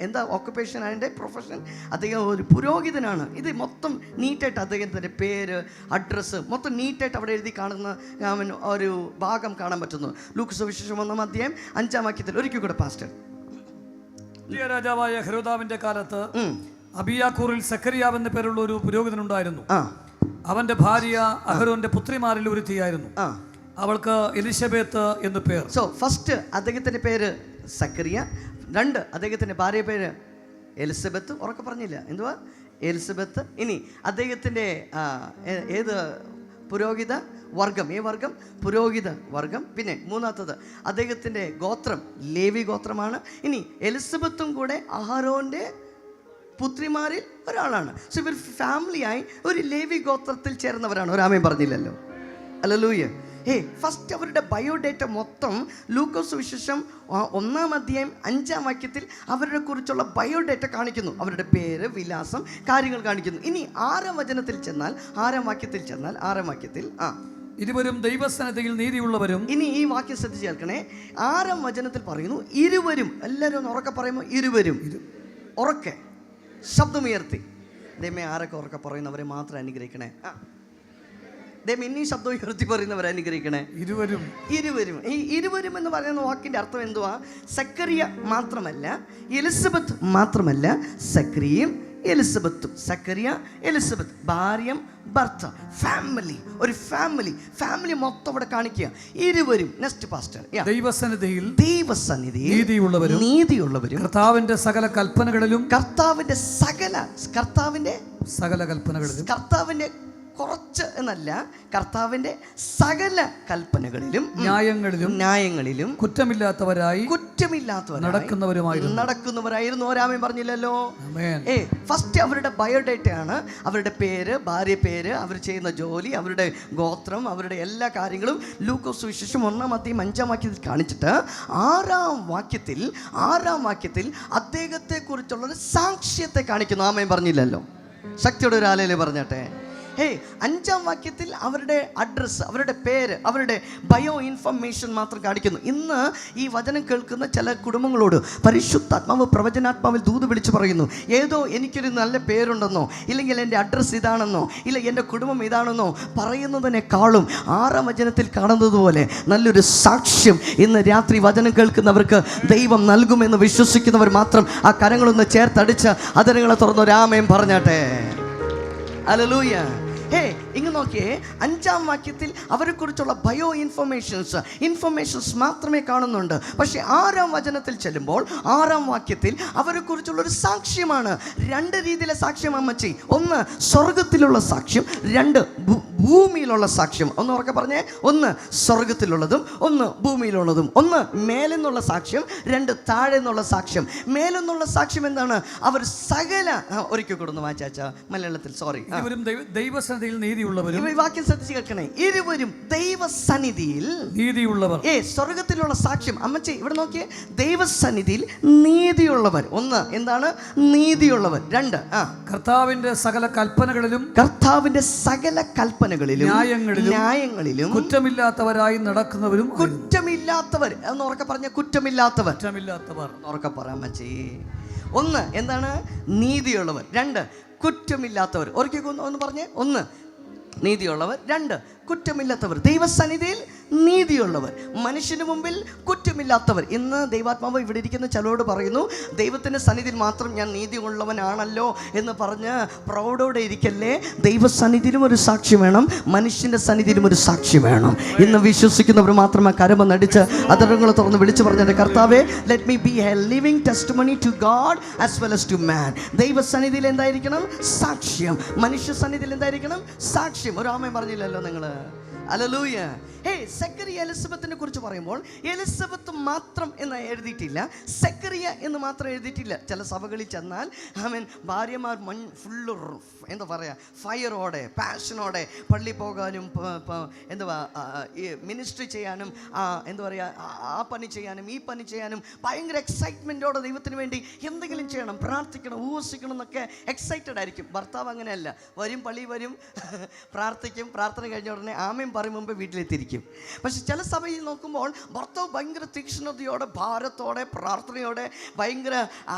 എന്താ ഓക്കുപ്പേഷൻ, അതിൻ്റെ പ്രൊഫഷൻ? അദ്ദേഹം ഒരു പുരോഹിതനാണ്. ഇത് മൊത്തം നീറ്റായിട്ട് അദ്ദേഹത്തിൻ്റെ പേര്, അഡ്രസ്സ് മൊത്തം നീറ്റായിട്ട് അവിടെ എഴുതി കാണുന്ന ഒരു ഭാഗം കാണാൻ പറ്റുന്നു. ലൂക്ക് സുവിശേഷം 1-ാം അധ്യായം 5-ാം വാക്യത്തിൽ. ഒരിക്കൽ കൂടെ പാസ്റ്റർ. രാജാവായ ഹെരോദാവിന്റെ കാലത്ത് അബിയാക്കൂറിൽ സെഖര്യാവ് എന്ന പേരുള്ള ഒരു പുരോഹിതനുണ്ടായിരുന്നു. അവന്റെ ഭാര്യ അഹരോന്റെ പുത്രിമാരിൽ ഒരുത്തിയായിരുന്നു. അവൾക്ക് എലിശബത്ത് എന്ന് പേർ. സോ ഫസ്റ്റ് അദ്ദേഹത്തിന്റെ പേര് സക്കറിയ, 2 അദ്ദേഹത്തിന്റെ ഭാര്യ പേര് എലിസബത്ത്. ഉറക്കെ പറഞ്ഞില്ല, എന്തുവാ? എലിസബത്ത്. ഇനി അദ്ദേഹത്തിന്റെ ഏത് പുരോഹിത വർഗം? ഈ വർഗം പുരോഹിത വർഗം. പിന്നെ 3-ാമത്തത് അദ്ദേഹത്തിന്റെ ഗോത്രം ലേവി ഗോത്രമാണ്. ഇനി എലിസബത്തും കൂടെ അഹരോന്റെ പുത്രിമാരിൽ ഒരാളാണ്. സോ ഇവർ ഫാമിലിയായി ഒരു ലേവി ഗോത്രത്തിൽ ചേർന്നവരാണ്. ഒരാമയും പറഞ്ഞില്ലല്ലോ. ഹല്ലേലൂയ. ഫസ്റ്റ് അവരുടെ ബയോഡേറ്റ മൊത്തം ലൂക്കോസ് സുവിശേഷം 1-ാം അധ്യായം 5-ാം വാക്യത്തിൽ അവരുടെ കുറിച്ചുള്ള ബയോഡേറ്റ കാണിക്കുന്നു. അവരുടെ പേര്, വിലാസം, കാര്യങ്ങൾ കാണിക്കുന്നു. ഇനി 6-ാം വചനത്തിൽ ചെന്നാൽ, 6-ാം വാക്യത്തിൽ ചെന്നാൽ, 6-ാം വാക്യത്തിൽ ഇരുവരും ദൈവസന്നിധിയിൽ നീതിയുള്ളവരും. ഇനി ഈ വാക്യം ശ്രദ്ധിച്ച് കേൾക്കണേ. 6-ാം വചനത്തിൽ പറയുന്നു ഇരുവരും. എല്ലാവരും ഒന്ന് ഉറക്കെ പറയുമ്പോൾ ഇരുവരും. ഉറക്കെ ശബ്ദമുയർത്തി. ദൈവമേ, ആരൊക്കെ ഉറക്കെ പറയുന്നവരെ മാത്രം അനുഗ്രഹിക്കണേ. ദൈവം ഇനി ശബ്ദം ഉയർത്തി പറയുന്നവരെ അനുഗ്രഹിക്കണേ. ഇരുവരും. ഈ ഇരുവരും എന്ന് പറയുന്ന വാക്കിൻ്റെ അർത്ഥം എന്തുവാ? സക്കറിയ മാത്രമല്ല, എലിസബത്ത് മാത്രമല്ല, സക്കറിയും എലിസബത്തും. സക്കറിയ, എലിസബത്ത്, ഭാര്യം, ഭർത്താവ്, ഫാമിലി. ഒരു ഫാമിലി മൊത്തം അവിടെ കാണിക്കുക. ഇരുവരും. Next pastor. ദൈവസന്നിധിയിൽ നീതിയുള്ളവരും കർത്താവിന്റെ സകല കൽപ്പനകളിലും. കർത്താവിന്റെ കൽപ്പനകളിലും കുറച്ച് എന്നല്ല, കർത്താവിന്റെ സകല കൽപ്പനകളിലും ന്യായങ്ങളിലും കുറ്റമില്ലാത്തവരായി നടക്കുന്നവരായിരുന്നു. ഒരാമയും പറഞ്ഞില്ലല്ലോ. ഫസ്റ്റ് അവരുടെ ബയോഡേറ്റയാണ്, അവരുടെ പേര്, ഭാര്യ പേര്, അവർ ചെയ്യുന്ന ജോലി, അവരുടെ ഗോത്രം, അവരുടെ എല്ലാ കാര്യങ്ങളും ലൂക്കോസ് സുവിശേഷം 1-ാം അധ്യായം 5-ാം വാക്യത്തിൽ കാണിച്ചിട്ട് 6-ാം വാക്യത്തിൽ അദ്ദേഹത്തെ കുറിച്ചുള്ളൊരു സാക്ഷ്യത്തെ കാണിക്കുന്നു. ആമയും പറഞ്ഞില്ലല്ലോ. ശക്തിയോടെ ഒരു ആലയില് പറഞ്ഞാട്ടെ. 5-ാം വാക്യത്തിൽ അവരുടെ അഡ്രസ്സ്, അവരുടെ പേര്, അവരുടെ ബയോ ഇൻഫർമേഷൻ മാത്രം കാണിക്കുന്നു. ഇന്ന് ഈ വചനം കേൾക്കുന്ന ചില കുടുംബങ്ങളോട് പരിശുദ്ധാത്മാവ് പ്രവചനാത്മാവിൽ ദൂത് വിളിച്ചു പറയുന്നു, ഏതോ എനിക്കൊരു നല്ല പേരുണ്ടെന്നോ, ഇല്ലെങ്കിൽ എൻ്റെ അഡ്രസ്സ് ഇതാണെന്നോ, ഇല്ല എൻ്റെ കുടുംബം ഇതാണെന്നോ പറയുന്നതിനേക്കാളും 6-ാം വചനത്തിൽ കാണുന്നത് പോലെ നല്ലൊരു സാക്ഷ്യം ഇന്ന് രാത്രി വചനം കേൾക്കുന്നവർക്ക് ദൈവം നൽകുമെന്ന് വിശ്വസിക്കുന്നവർ മാത്രം ആ കരങ്ങളൊന്ന് ചേർത്തടിച്ച് അതരങ്ങളെ തുറന്ന് ഒരാമയും പറഞ്ഞാട്ടെ. ഹല്ലേലൂയ. ഇങ്ങ് നോക്കിയേ, 5-ാം വാക്യത്തിൽ അവരെ കുറിച്ചുള്ള ബയോ ഇൻഫർമേഷൻസ് മാത്രമേ കാണുന്നുണ്ട്. പക്ഷേ 6-ാം വചനത്തിൽ ചെല്ലുമ്പോൾ 6-ാം വാക്യത്തിൽ അവരെ കുറിച്ചുള്ള ഒരു സാക്ഷ്യമാണ്. 2 രീതിയിലെ സാക്ഷ്യം അമ്മച്ചി. 1 സ്വർഗത്തിലുള്ള സാക്ഷ്യം, 2 ഭൂമിയിലുള്ള സാക്ഷ്യം. ഒന്ന് ഉറക്കെ പറഞ്ഞേ. 1 സ്വർഗത്തിലുള്ളതും 1 ഭൂമിയിലുള്ളതും. 1 മേലെന്നുള്ള സാക്ഷ്യം, 2 താഴെ നിന്നുള്ള സാക്ഷ്യം. മേലെന്നുള്ള സാക്ഷ്യം എന്താണ്? അവർ സകല ഒരിക്കൽ കൊടുന്ന് വായിച്ചാച്ച മലയാളത്തിൽ. സോറി. ദൈവസന്നിധിയിൽ നീതിയുള്ളവരും. ഈ വാക്യം ശ്രദ്ധിച്ച് കേൾക്കണേ. ഇരുവരും ദൈവസന്നിധിയിൽ നീതിയുള്ളവർ. സ്വർഗത്തിലുള്ള സാക്ഷ്യം. അമ്മച്ചി ഇവിടെ നോക്കിയേ. ദൈവസന്നിധിയിൽ നീതിയുള്ളവർ. 1 എന്താണ്? നീതിയുള്ളവർ. 2 കർത്താവിന്റെ സകല കൽപ്പനകളിലും ന്യായങ്ങളിലും കുറ്റമില്ലാത്തവരായി നടക്കുന്നവരും. കുറ്റമില്ലാത്തവർ എന്ന് ഉറക്കെ പറഞ്ഞ. കുറ്റമില്ലാത്തവർ ഉറക്കെ പറയാൻ അമ്മച്ചി. 1 എന്താണ്? നീതിയുള്ളവർ. 2 കുറ്റമില്ലാത്തവർ. ഒരിക്കൽ ഒന്ന് പറഞ്ഞേ. 1 നീതിയുള്ളവർ, 2 കുറ്റമില്ലാത്തവർ, ദൈവസന്നിധിയിൽ നീതിയുള്ളവർ, മനുഷ്യന് മുമ്പിൽ കുറ്റമില്ലാത്തവർ. ഇന്ന് ദൈവാത്മാവ് ഇവിടെ ഇരിക്കുന്ന ചിലരോട് പറയുന്നു, ദൈവത്തിൻ്റെ സന്നിധിയിൽ മാത്രം ഞാൻ നീതിയുള്ളവനാണല്ലോ എന്ന് പറഞ്ഞ് പ്രൗഢോടെ ഇരിക്കല്ലേ. ദൈവസന്നിധിയിലും ഒരു സാക്ഷി വേണം, മനുഷ്യൻ്റെ സന്നിധിയിലും ഒരു സാക്ഷി വേണം. ഇന്ന് വിശ്വസിക്കുന്നവർ മാത്രം ആ കരമൊന്നടിച്ച് അതരങ്ങൾ തുറന്ന് വിളിച്ചു പറഞ്ഞത്, കർത്താവേ, let me be a living testimony to God as well as to man. ദൈവസന്നിധിയിൽ എന്തായിരിക്കണം? സാക്ഷ്യം. മനുഷ്യ സന്നിധിയിൽ എന്തായിരിക്കണം? സാക്ഷ്യം. ഒരു ആമേൻ പറഞ്ഞില്ലല്ലോ നിങ്ങൾ? ഹല്ലേലൂയ. സെക്കറിയ എലിസബത്തിനെ കുറിച്ച് പറയുമ്പോൾ എലിസബത്ത് മാത്രം എന്ന് എഴുതിയിട്ടില്ല, സെക്കറിയ എന്ന് മാത്രം എഴുതിയിട്ടില്ല. ചില സഭകളിൽ ചെന്നാൽ ഭാര്യമാർ ഫുള്ള് എന്താ പറയുക, ഫയറോടെ പാഷനോടെ പള്ളി പോകാനും എന്തുവാ മിനിസ്ട്രി ചെയ്യാനും എന്താ പറയുക, ആ പണി ചെയ്യാനും ഈ പണി ചെയ്യാനും ഭയങ്കര എക്സൈറ്റ്മെൻറ്റോടെ ദൈവത്തിന് വേണ്ടി എന്തെങ്കിലും ചെയ്യണം, പ്രാർത്ഥിക്കണം, ഉപവസിക്കണം എന്നൊക്കെ എക്സൈറ്റഡ് ആയിരിക്കും. ഭർത്താവ് അങ്ങനെയല്ല, വരും, പള്ളി വരും, പ്രാർത്ഥിക്കും, പ്രാർത്ഥന കഴിഞ്ഞ ഉടനെ ആമേൻ പറയും മുമ്പ് വീട്ടിലെത്തിയിരിക്കും. പക്ഷെ ചില സഭയിൽ നോക്കുമ്പോൾ ഭർത്താവ് ഭയങ്കര തീക്ഷ്ണതയോടെ, ഭാരത്തോടെ, പ്രാർത്ഥനയോടെ, ഭയങ്കര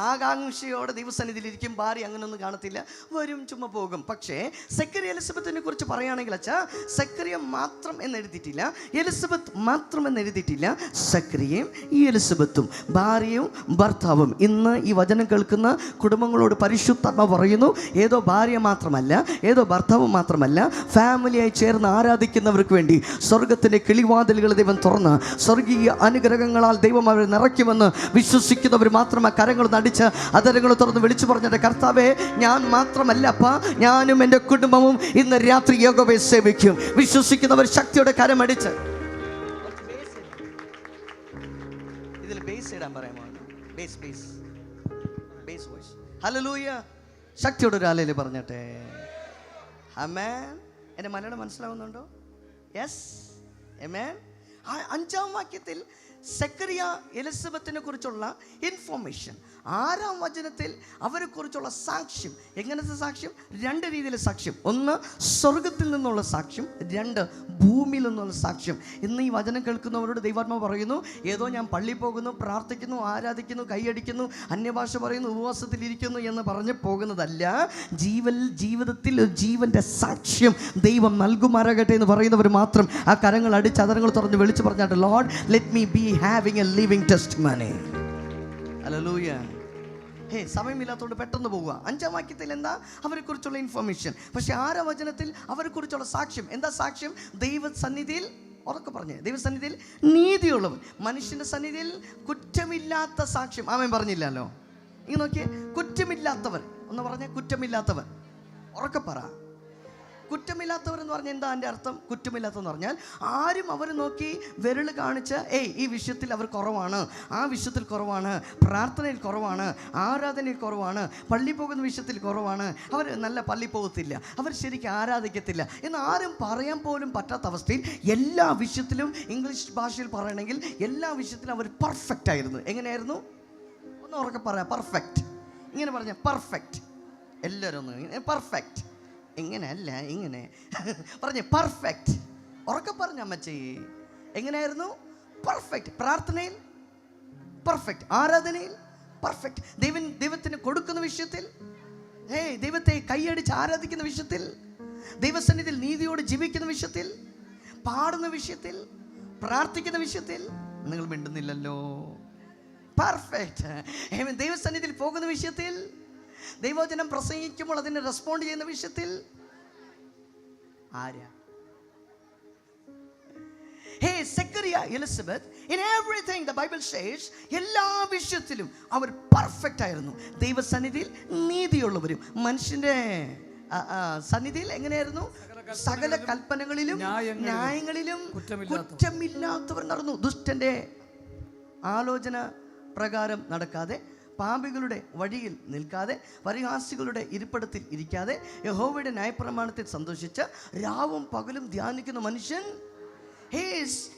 ആകാംക്ഷയോടെ ദൈവസന്നിധിയിലിരിക്കും. ഭാര്യ അങ്ങനെയൊന്നും കാണത്തില്ല, വരും, ചുമ്മാ പോകും. പക്ഷേ സെക്കറിയ എലിസബത്തിനെ കുറിച്ച് പറയുകയാണെങ്കിൽ അച്ഛാ, സെക്കറിയ മാത്രം എന്ന് എഴുതിയിട്ടില്ല, എലിസബത്ത് മാത്രം എന്ന് എഴുതിയിട്ടില്ല. സെക്കറിയയും ഈ എലിസബത്തും, ഭാര്യയും ഭർത്താവും. ഇന്ന് ഈ വചനം കേൾക്കുന്ന കുടുംബങ്ങളോട് പരിശുദ്ധാത്മാവ് പറയുന്നു, ഏതോ ഭാര്യ മാത്രമല്ല, ഏതോ ഭർത്താവ് മാത്രമല്ല, ഫാമിലിയായി ചേർന്ന് ആരാധിക്കുന്നവർക്ക് വേണ്ടി സ്വർഗത്തിൻ്റെ കിളിവാതിലുകൾ ദൈവം തുറന്ന് സ്വർഗീയ അനുഗ്രഹങ്ങളാൽ ദൈവം അവരെ നിറയ്ക്കുമെന്ന് വിശ്വസിക്കുന്നവർ മാത്രം ആ കരങ്ങൾ നടിച്ച് അതരങ്ങൾ തുറന്ന് വിളിച്ചു പറഞ്ഞിട്ട്, കർത്താവേ, ഞാൻ മാത്രമല്ലപ്പാ, ഞാനും എൻ്റെ കുടുംബവും ഇന്ന് രാത്രി യഹോവയെ സേവിക്കും. വിശ്വസിക്കുന്നവർ ശക്തിയോടെ കരമടിച്ച് ഇതിൽ ബേസ് ഇടാൻ പറയാമോ? Bass voice. ഹല്ലേലൂയ. ശക്തിയോടെ ഒരു ഹല്ലേലൂയ പറഞ്ഞട്ടെ. ആമേൻ. എൻ്റെ മലയാളം മനസ്സിലാവുന്നുണ്ടോ? യെസ്, ആമേൻ. 5-ാം വാക്യത്തിൽ സെക്കറിയ എലിസബത്തിനെ കുറിച്ചുള്ള ഇൻഫോർമേഷൻ, 6-ാം വചനത്തിൽ അവരെ കുറിച്ചുള്ള സാക്ഷ്യം. എങ്ങനത്തെ സാക്ഷ്യം? 2 രീതിയിലെ സാക്ഷ്യം. ഒന്ന് സ്വർഗത്തിൽ നിന്നുള്ള സാക്ഷ്യം, 2 ഭൂമിയിൽ നിന്നുള്ള സാക്ഷ്യം. ഇന്ന് ഈ വചനം കേൾക്കുന്നവരോട് ദൈവാത്മാവ് പറയുന്നു, ഏതോ ഞാൻ പള്ളിയിൽ പോകുന്നു, പ്രാർത്ഥിക്കുന്നു, ആരാധിക്കുന്നു, കൈയടിക്കുന്നു, അന്യഭാഷ പറയുന്നു, ഉപവാസത്തിലിരിക്കുന്നു എന്ന് പറഞ്ഞ് പോകുന്നതല്ല. ജീവിതത്തിൽ ഒരു ജീവൻ്റെ സാക്ഷ്യം ദൈവം നൽകുമാറാകട്ടെ എന്ന് പറയുന്നവർ മാത്രം ആ കരങ്ങൾ അടിച്ച് അതരങ്ങൾ തുറന്ന് വിളിച്ചു പറഞ്ഞാട്ട്, lord, let me be having a living testimony. Hallelujah. സമയമില്ലാത്തതുകൊണ്ട് പെട്ടെന്ന് പോവുക. 5-ാം വാക്യത്തിൽ എന്താ അവരെ കുറിച്ചുള്ള ഇൻഫർമേഷൻ. പക്ഷെ 6-ാം വചനത്തിൽ അവരെ കുറിച്ചുള്ള സാക്ഷ്യം. എന്താ സാക്ഷ്യം? ദൈവസന്നിധിയിൽ, ഉറക്കെ പറഞ്ഞേ, ദൈവസന്നിധിയിൽ നീതിയുള്ളവർ, മനുഷ്യന്റെ സന്നിധിയിൽ കുറ്റമില്ലാത്ത സാക്ഷ്യം. ആമേൻ പറഞ്ഞില്ലല്ലോ? ഇങ്ങനെ നോക്കിയേ, കുറ്റമില്ലാത്തവർ ഒന്ന് പറഞ്ഞേ, കുറ്റമില്ലാത്തവർ. ഉറക്കെ പറ. കുറ്റമില്ലാത്തവർ എന്ന് പറഞ്ഞാൽ എന്താ അതിൻ്റെ അർത്ഥം? കുറ്റമില്ലാത്തതെന്ന് പറഞ്ഞാൽ ആരും അവർ നോക്കി വിരൽ കാണിച്ച് ഈ വിഷയത്തിൽ അവർ കുറവാണ്, ആ വിഷയത്തിൽ കുറവാണ്, പ്രാർത്ഥനയിൽ കുറവാണ്, ആരാധനയിൽ കുറവാണ്, പള്ളി പോകുന്ന വിഷയത്തിൽ കുറവാണ്, അവർ നല്ല പള്ളി പോകത്തില്ല, അവർ ശരിക്കും ആരാധിക്കത്തില്ല എന്ന് ആരും പറയാൻ പോലും പറ്റാത്ത അവസ്ഥയിൽ എല്ലാ വിഷയത്തിലും, ഇംഗ്ലീഷ് ഭാഷയിൽ പറയണമെങ്കിൽ എല്ലാ വിഷയത്തിലും അവർ പെർഫെക്റ്റ് ആയിരുന്നു. എങ്ങനെയായിരുന്നു? ഒന്ന് ഉറക്കെ പറയാം. പെർഫെക്റ്റ്. ഇങ്ങനെ പറഞ്ഞ പെർഫെക്റ്റ്. എല്ലാവരും ഒന്ന് പെർഫെക്റ്റ്. ഇങ്ങനെയല്ല, ഇങ്ങനെ പറഞ്ഞേ, പെർഫെക്റ്റ്. ഉറക്കെ പറഞ്ഞ അമ്മച്ചി. എങ്ങനെയായിരുന്നു? പെർഫെക്റ്റ്. പ്രാർത്ഥനയിൽ പെർഫെക്റ്റ്, ആരാധനയിൽ പെർഫെക്റ്റ്, ദൈവത്തിന് കൊടുക്കുന്ന വിഷയത്തിൽ, ദൈവത്തെ കൈയടിച്ച് ആരാധിക്കുന്ന വിഷയത്തിൽ, ദൈവസന്നിധിയിൽ നീതിയോട് ജീവിക്കുന്ന വിഷയത്തിൽ, പാടുന്ന വിഷയത്തിൽ, പ്രാർത്ഥിക്കുന്ന വിഷയത്തിൽ. നിങ്ങൾ മിണ്ടുന്നില്ലല്ലോ. പെർഫെക്റ്റ്. ദൈവസന്നിധിയിൽ പോകുന്ന വിഷയത്തിൽ, ദൈവവചനം പ്രസംഗിക്കുമ്പോൾ അതിനെ റെസ്പോണ്ട് ചെയ്യുന്ന വിഷയത്തിൽ ആരാ? Zechariah Elizabeth, in everything the Bible says, എല്ലാ വിഷയത്തിലും അവർ പെർഫെക്റ്റ് ആയിരുന്നു. ദൈവസന്നിധിയിൽ നീതിയുള്ളവരും, മനുഷ്യന്റെ സന്നിധിയിൽ എങ്ങനെയായിരുന്നു? സകല കൽപ്പനകളിലും ന്യായങ്ങളിലും കുറ്റമില്ലാത്തവർ നടന്നു. ദുഷ്ടന്റെ ആലോചന പ്രകാരം നടക്കാതെ, പാപികളുടെ വഴിയിൽ നിൽക്കാതെ, പരിഹാസികളുടെ ഇരിപ്പിടത്തിൽ ഇരിക്കാതെ, യഹോവയുടെ ന്യായപ്രമാണത്തിൽ സന്തോഷിച്ച് രാവും പകലും ധ്യാനിക്കുന്ന മനുഷ്യൻ.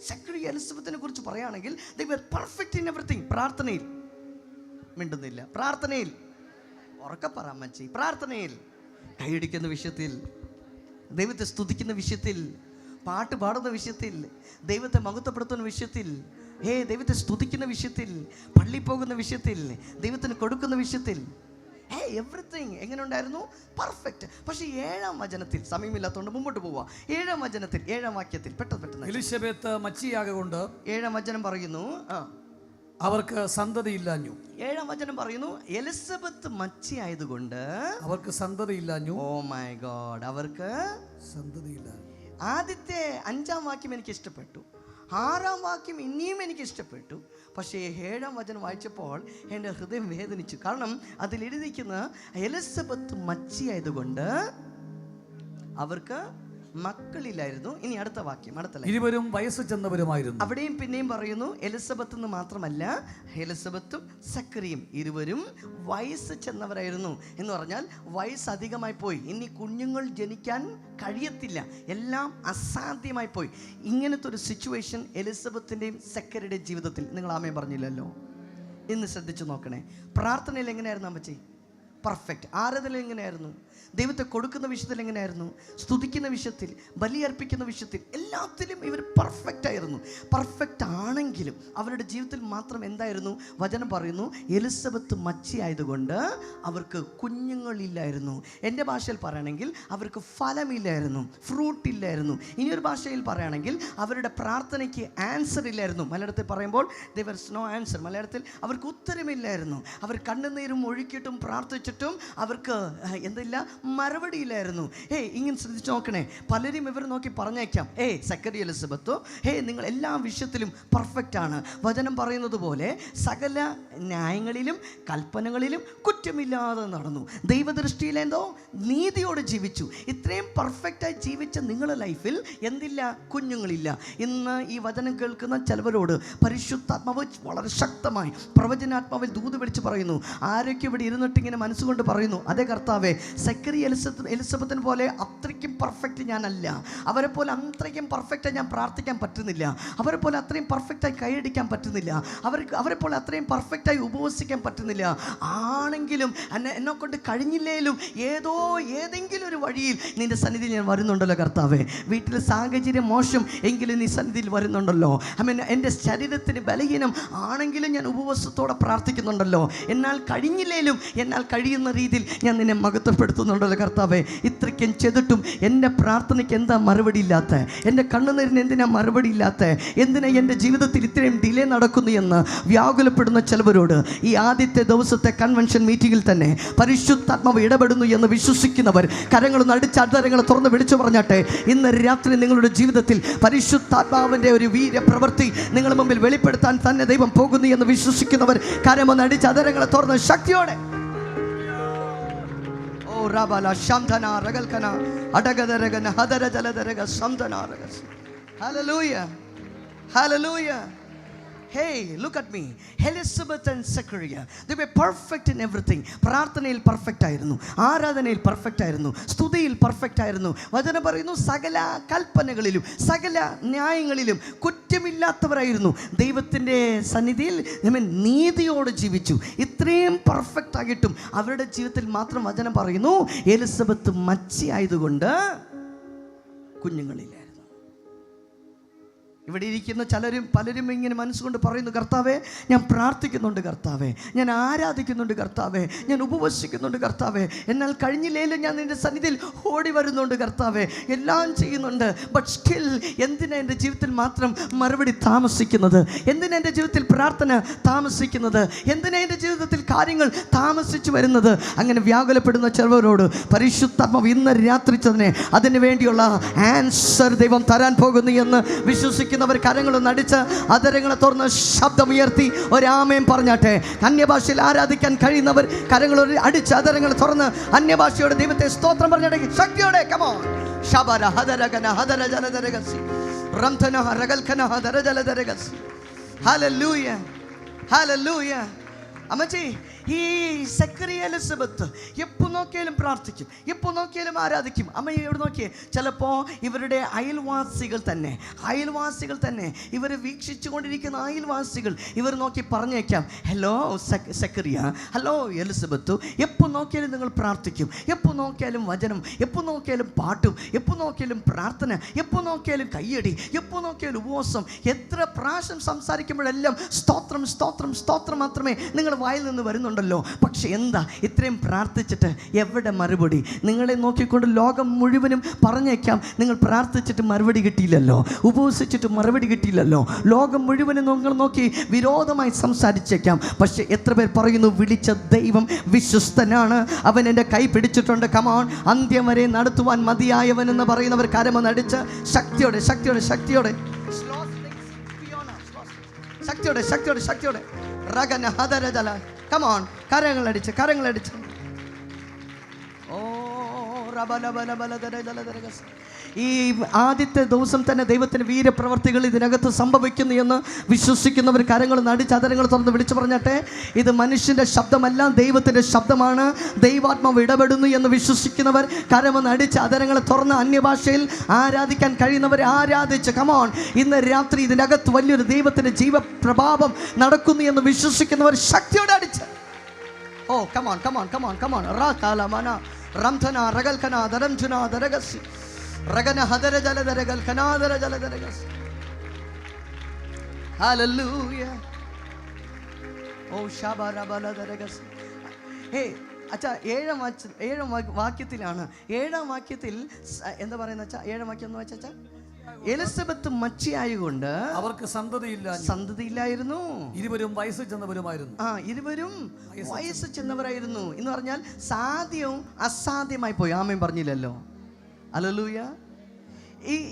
സെക്കറിയ എലിസബത്തിനെ കുറിച്ച് പറയുകയാണെങ്കിൽ they were perfect in everything. പ്രാർത്ഥനയിൽ മിണ്ടുന്നില്ല. പ്രാർത്ഥനയിൽ ഉറക്കെ പറയാൻ മച്ചി. പ്രാർത്ഥനയിൽ, കൈയടിക്കുന്ന വിഷയത്തിൽ, ദൈവത്തെ സ്തുതിക്കുന്ന വിഷയത്തിൽ, പാട്ട് പാടുന്ന വിഷയത്തിൽ, ദൈവത്തെ മഹത്വപ്പെടുത്തുന്ന വിഷയത്തിൽ, ദൈവത്തെ സ്തുതിക്കുന്ന വിഷയത്തിൽ, പള്ളി പോകുന്ന വിഷയത്തിൽ, ദൈവത്തിന് കൊടുക്കുന്ന വിഷയത്തിൽ, എവറിത്തിങ് എങ്ങനെ ഉണ്ടായിരുന്നു? പെർഫെക്റ്റ്. പക്ഷേ 7-ാം വചനത്തിൽ, സമയമില്ലാത്തതുകൊണ്ട് മുമ്പോട്ട് പോവുക, 7-ാം വചനത്തിൽ 7-ാം വാക്യത്തിൽ പെട്ടെന്ന് എലിശബത്ത് മച്ചിയാകൊണ്ട് 7-ാം വചനം പറയുന്നു, അവർക്ക് സന്തതിയില്ലാഞ്ഞു. 7-ാം വചനം പറയുന്നു, എലിസബത്ത് മച്ചിയായതുകൊണ്ട് അവർക്ക് സന്തതിയില്ലാഞ്ഞു. ഓ മൈ ഗോഡ്, അവർക്ക് സന്തതിയില്ലാഞ്ഞു. ആദ്യത്തെ 5-ാം വാക്യം എനിക്ക് ഇഷ്ടപ്പെട്ടു, 6-ാം വാക്യം ഇനിയും എനിക്ക് ഇഷ്ടപ്പെട്ടു. പക്ഷേ 7-ാം വചനം വായിച്ചപ്പോൾ എൻ്റെ ഹൃദയം വേദനിച്ചു. കാരണം അതിൽ എഴുതിയിരിക്കുന്ന എലിസബത്ത് മച്ചിയായതുകൊണ്ട് അവർക്ക് മക്കളില്ലായിരുന്നു. ഇനി അടുത്ത വാക്യം, അടുത്ത ഇരുവരും വയസ്സ് ചെന്നവരുമായിരുന്നു. അവിടെയും പിന്നെയും പറയുന്നു, എലിസബത്ത് എന്ന് മാത്രമല്ല, എലിസബത്തും സക്കറിയും ഇരുവരും വയസ്സ് ചെന്നവരായിരുന്നു. എന്ന് പറഞ്ഞാൽ വയസ്സ് അധികമായി പോയി, ഇനി കുഞ്ഞുങ്ങൾ ജനിക്കാൻ കഴിയത്തില്ല, എല്ലാം അസാധ്യമായി പോയി. ഇങ്ങനത്തെ ഒരു സിറ്റുവേഷൻ എലിസബത്തിൻ്റെയും സക്കറിയുടെയും ജീവിതത്തിൽ. നിങ്ങൾ ആമേൻ പറഞ്ഞില്ലല്ലോ. ഇന്ന് ശ്രദ്ധിച്ചു നോക്കണേ, പ്രാർത്ഥനയിൽ എങ്ങനെയായിരുന്നു അമ്മച്ചി? പെർഫെക്റ്റ്. ആരാധനയിൽ എങ്ങനെയായിരുന്നു? ദൈവത്തെ കൊടുക്കുന്ന വിഷയത്തിൽ എങ്ങനെയായിരുന്നു? സ്തുതിക്കുന്ന വിഷയത്തിൽ, ബലിയർപ്പിക്കുന്ന വിഷയത്തിൽ, എല്ലാത്തിലും ഇവർ പെർഫെക്റ്റ് ആയിരുന്നു. പെർഫെക്റ്റ് ആണെങ്കിലും അവരുടെ ജീവിതത്തിൽ മാത്രം എന്തായിരുന്നു? വചനം പറയുന്നു, എലിസബത്ത് മച്ചിയായതുകൊണ്ട് അവർക്ക് കുഞ്ഞുങ്ങളില്ലായിരുന്നു. എൻ്റെ ഭാഷയിൽ പറയുകയാണെങ്കിൽ അവർക്ക് ഫലമില്ലായിരുന്നു, ഫ്രൂട്ട് ഇല്ലായിരുന്നു. ഇനിയൊരു ഭാഷയിൽ പറയുകയാണെങ്കിൽ അവരുടെ പ്രാർത്ഥനയ്ക്ക് ആൻസർ ഇല്ലായിരുന്നു. മലയാളത്തിൽ പറയുമ്പോൾ there was no answer. മലയാളത്തിൽ അവർക്ക് ഉത്തരമില്ലായിരുന്നു. അവർ കണ്ണുനീരും ഒഴുക്കിയിട്ടും പ്രാർത്ഥിച്ചിട്ടും അവർക്ക് എന്തില്ല? മറുപടിയില്ലായിരുന്നു. ഇങ്ങനെ ശ്രദ്ധിച്ച് നോക്കണേ, പലരും ഇവർ നോക്കി പറഞ്ഞേക്കാം, സക്കറി എലിസബത്തോ, നിങ്ങൾ എല്ലാ വിഷയത്തിലും പെർഫെക്റ്റ് ആണ്. വചനം പറയുന്നത് പോലെ സകല ന്യായങ്ങളിലും കൽപ്പനകളിലും കുറ്റമില്ലാതെ നടന്നു, ദൈവദൃഷ്ടിയിൽ എന്തോ നീതിയോടെ ജീവിച്ചു. ഇത്രയും പെർഫെക്റ്റായി ജീവിച്ച നിങ്ങളുടെ ലൈഫിൽ എന്തില്ല? കുഞ്ഞുങ്ങളില്ല. ഇന്ന് ഈ വചനം കേൾക്കുന്ന ചിലവരോട് പരിശുദ്ധാത്മാവ് വളരെ ശക്തമായി പ്രവചനാത്മാവിൽ ദൂത് വിളിച്ച് പറയുന്നു. ആരൊക്കെ ഇവിടെ ഇരുന്നിട്ട് ഇങ്ങനെ മനസ്സുകൊണ്ട് പറയുന്നു, അതേ കർത്താവേ, സക്കറി എലിസബത്തിനെ പോലെ അത്രയ്ക്കും പെർഫെക്റ്റ് ഞാനല്ല, അവരെ പോലെ അത്രയ്ക്കും പെർഫെക്റ്റായി ഞാൻ പ്രാർത്ഥിക്കാൻ പറ്റുന്നില്ല, അവരെ പോലെ അത്രയും പെർഫെക്റ്റായി കൈയടിക്കാൻ പറ്റുന്നില്ല, അവരെ പോലെ അത്രയും പെർഫെക്റ്റായി ഉപവസിക്കാൻ പറ്റുന്നില്ല. ആണെങ്കിലും എന്നെ കൊണ്ട് കഴിഞ്ഞില്ലേലും ഏതെങ്കിലും ഒരു വഴിയിൽ നിന്റെ സന്നിധിയിൽ ഞാൻ വരുന്നുണ്ടല്ലോ കർത്താവേ. വീട്ടിൽ സാഹചര്യം മോശം എങ്കിലും നീ സന്നിധിയിൽ വരുന്നുണ്ടല്ലോ. എൻ്റെ ശരീരത്തിന് ബലഹീനം ആണെങ്കിലും ഞാൻ ഉപവാസത്തോടെ പ്രാർത്ഥിക്കുന്നുണ്ടല്ലോ. എന്നാൽ കഴിഞ്ഞില്ലേലും എന്നാൽ കഴിയുന്ന രീതിയിൽ ഞാൻ നിന്നെ മഹത്വപ്പെടുത്തുന്നുണ്ടല്ലോ കർത്താവേ. ഇത്രയ്ക്കും ചെയ്തിട്ടും എൻ്റെ പ്രാർത്ഥനയ്ക്ക് എന്താ മറുപടി ഇല്ലാത്ത? എൻ്റെ കണ്ണുനീരിന് എന്തിനാ മറുപടി ഇല്ലാത്ത? എന്തിനാ എൻ്റെ ജീവിതത്തിൽ ഇത്രയും ഡിലേ നടക്കുന്നു എന്ന് വ്യാകുലപ്പെടുന്ന ചിലവരോട് ഈ ആദ്യത്തെ ദിവസത്തെ കൺവെൻഷൻ മീറ്റിങ്ങിൽ തന്നെ പരിശുദ്ധാത്മാവ് ഇടപെടുന്നു എന്ന് വിശ്വസിക്കുന്നവർ കരങ്ങളൊന്ന് അടിച്ച് അധരങ്ങൾ തുറന്ന് വിളിച്ചു പറഞ്ഞാട്ടെ. ഇന്ന് രാത്രി നിങ്ങളുടെ ജീവിതത്തിൽ പരിശുദ്ധാത്മാവിൻ്റെ ഒരു വീര്യപ്രവൃത്തി നിങ്ങളുടെ മുമ്പിൽ വെളിപ്പെടുത്താൻ തന്നെ ദൈവം പോകുന്നു എന്ന് വിശ്വസിക്കുന്നവർ കരമൊന്ന് അടിച്ച് അധരങ്ങളെ തുറന്ന് ശക്തിയോടെ Rabala Shamdana Ragalkana Adagadaragan Hadara Jaladaraga Samdana Ragas. Hallelujah. Hallelujah. Hey, look at me. Elizabeth and Zechariah, they were perfect in everything. പ്രാർത്ഥനയിൽ പെർഫെക്റ്റ് ആയിരുന്നു, ആരാധനയിൽ പെർഫെക്റ്റ് ആയിരുന്നു, സ്തുതിയിൽ പെർഫെക്റ്റ് ആയിരുന്നു. വചനം പറയുന്നു, സകല കൽപ്പനകളിലും സകല ന്യായങ്ങളിലും കുറ്റമില്ലാത്തവരായിരുന്നു. ദൈവത്തിൻ്റെ സന്നിധിയിൽ നീതിയോടെ ജീവിച്ചു. ഇത്രയും പെർഫെക്റ്റ് ആയിട്ടും അവരുടെ ജീവിതത്തിൽ മാത്രം വചനം പറയുന്നു, എലിസബത്ത് മച്ചി ആയതുകൊണ്ട് കുഞ്ഞുങ്ങളില്ല. ഇവിടെ ഇരിക്കുന്ന പലരും ഇങ്ങനെ മനസ്സുകൊണ്ട് പറയുന്നു, കർത്താവേ ഞാൻ പ്രാർത്ഥിക്കുന്നുണ്ട് കർത്താവേ, ഞാൻ ആരാധിക്കുന്നുണ്ട് കർത്താവേ, ഞാൻ ഉപവസിക്കുന്നുണ്ട് കർത്താവേ, എന്നാൽ കഴിഞ്ഞില്ലേലും ഞാൻ നിൻ്റെ സന്നിധിയിൽ ഓടി വരുന്നുണ്ട് കർത്താവേ, എല്ലാം ചെയ്യുന്നുണ്ട്. ബട്ട് സ്റ്റിൽ എന്തിനാ എൻ്റെ ജീവിതത്തിൽ മാത്രം മറുപടി താമസിക്കുന്നത്? എന്തിനാ എൻ്റെ ജീവിതത്തിൽ പ്രാർത്ഥന താമസിക്കുന്നത്? എന്തിനാ എൻ്റെ ജീവിതത്തിൽ കാര്യങ്ങൾ താമസിച്ചു വരുന്നത്? അങ്ങനെ വ്യാകുലപ്പെടുന്ന ചിലവരോട് പരിശുദ്ധാത്മാവ് ഇന്ന് രാത്രി തന്നെ അതിനു വേണ്ടിയുള്ള ആൻസർ ദൈവം തരാൻ പോകുന്നു എന്ന് വിശ്വസിക്കുന്നു. കരങ്ങളൊന്ന് അടിച്ച് അതരങ്ങളെ തുറന്ന് ശബ്ദമുയർത്തി ഒരാമേൻ പറഞ്ഞാട്ടെ. അന്യഭാഷയിൽ ആരാധിക്കാൻ കഴിയുന്നവർ കരങ്ങൾ അടിച്ച് അതരങ്ങൾ തുറന്ന് അന്യഭാഷയോടെ ദൈവത്തെ സ്തോത്രം പറഞ്ഞാട്ടെ ശക്തിയോടെ. കമോ ശബര ഹദരഗന ഹദര ജലദരഗസി റംതന റഗൽഖന ഹദര ജലദരഗസി. Hallelujah hallelujah. അമ്മച്ചി, ഈ സക്കറി എലിസബത്ത് എപ്പോൾ നോക്കിയാലും പ്രാർത്ഥിക്കും, എപ്പോൾ നോക്കിയാലും ആരാധിക്കും. അമ്മ ഇവിടെ നോക്കിയേ, ചിലപ്പോൾ ഇവരുടെ അയൽവാസികൾ തന്നെ ഇവർ വീക്ഷിച്ചു കൊണ്ടിരിക്കുന്ന അയൽവാസികൾ ഇവർ നോക്കി പറഞ്ഞേക്കാം, ഹലോ സക്കറിയ, ഹലോ എലിസബത്ത്, എപ്പോൾ നോക്കിയാലും നിങ്ങൾ പ്രാർത്ഥിക്കും, എപ്പോൾ നോക്കിയാലും വചനം, എപ്പോൾ നോക്കിയാലും പാട്ടും, എപ്പോൾ നോക്കിയാലും പ്രാർത്ഥന, എപ്പോൾ നോക്കിയാലും കയ്യടി, എപ്പോൾ നോക്കിയാലും ഉപവാസം. എത്ര പ്രാവശ്യം സംസാരിക്കുമ്പോഴെല്ലാം സ്തോത്രം സ്തോത്രം സ്തോത്രം മാത്രമേ നിങ്ങൾ വായിൽ നിന്ന് വരുന്നുള്ളൂ. ഉണ്ടല്ലോ. പക്ഷെ എന്താ ഇത്രയും പ്രാർത്ഥിച്ചിട്ട് എവിടെ മറുപടി? നിങ്ങളെ നോക്കിക്കൊണ്ട് ലോകം മുഴുവനും പറഞ്ഞേക്കാം, നിങ്ങൾ പ്രാർത്ഥിച്ചിട്ട് മറുപടി കിട്ടിയില്ലല്ലോ, ഉപവസിച്ചിട്ട് മറുപടി കിട്ടിയില്ലല്ലോ. ലോകം മുഴുവനും നിങ്ങൾ നോക്കി വിരോധമായി സംസാരിച്ചേക്കാം. പക്ഷെ എത്ര പേർ പറയുന്നു, വിളിച്ച ദൈവം വിശ്വസ്തനാണ്, അവൻ എൻ്റെ കൈ പിടിച്ചിട്ടുണ്ട്, കമോൺ, അന്ത്യം വരെ നടത്തുവാൻ മതിയായവൻ എന്ന് പറയുന്നവർ കരമൊന്നടിച്ച് ശക്തിയോടെ ശക്തിയോടെ ശക്തിയോടെ ശക്തിയോടെ ശക്തിയോടെ ശക്തിയോടെ റഗന ഹദരജല, കമോൺ, കരങ്ങളടിച്ച് കരങ്ങളടിച്ച്. ഓ റബലബലബലദരജലദരഗസ്. ഈ ആദ്യത്തെ ദിവസം തന്നെ ദൈവത്തിൻ്റെ വീരപ്രവർത്തികൾ ഇതിനകത്ത് സംഭവിക്കുന്നു എന്ന് വിശ്വസിക്കുന്നവർ കരങ്ങൾ നടിച്ച് അതരങ്ങൾ തുറന്ന് വിളിച്ചു പറഞ്ഞാട്ടെ. ഇത് മനുഷ്യൻ്റെ ശബ്ദമല്ല, ദൈവത്തിൻ്റെ ശബ്ദമാണ്. ദൈവാത്മാവ് ഇടപെടുന്നു എന്ന് വിശ്വസിക്കുന്നവർ കരമൊന്ന് അടിച്ച് അതരങ്ങൾ തുറന്ന് അന്യഭാഷയിൽ ആരാധിക്കാൻ കഴിയുന്നവരെ ആരാധിച്ച്, കമോൺ, ഇന്ന് രാത്രി ഇതിനകത്ത് വലിയൊരു ദൈവത്തിൻ്റെ ജീവപ്രഭാവം നടക്കുന്നു എന്ന് വിശ്വസിക്കുന്നവർ ശക്തിയോടെ അടിച്ച്. Oh come on come on come on come on. റാകാലമന റംധന റഗൽഖന ദരംജുന ദരഗസി റഗന ഹദര ജലദരഗൽ ഖനാദര ജലദരഗസ്. ഹല്ലേലൂയ. ഓ ശബരബലദരഗസ്. ഹേ അച്ഛാ, ഏഴാം വാക്യത്തിലാണ്. ഏഴാം വാക്യത്തിൽ എന്താ പറയുന്നത് അച്ഛാ? ഏഴാം വാക്യം എന്ന് വെച്ചാ, എലിസബത്ത് മച്ചിയായതുകൊണ്ട് അവർക്ക് സന്തതിയില്ലായിരുന്നു. ഇരുവരും വയസ്സ് ചെന്നവരുമായിരുന്നു. ഇരുവരും വയസ്സ് ചെന്നവരായിരുന്നു എന്ന് പറഞ്ഞാൽ സാധ്യവും അസാധ്യമായി പോയി. ആമേൻ പറഞ്ഞില്ലല്ലോ. ഹല്ലേലൂയ.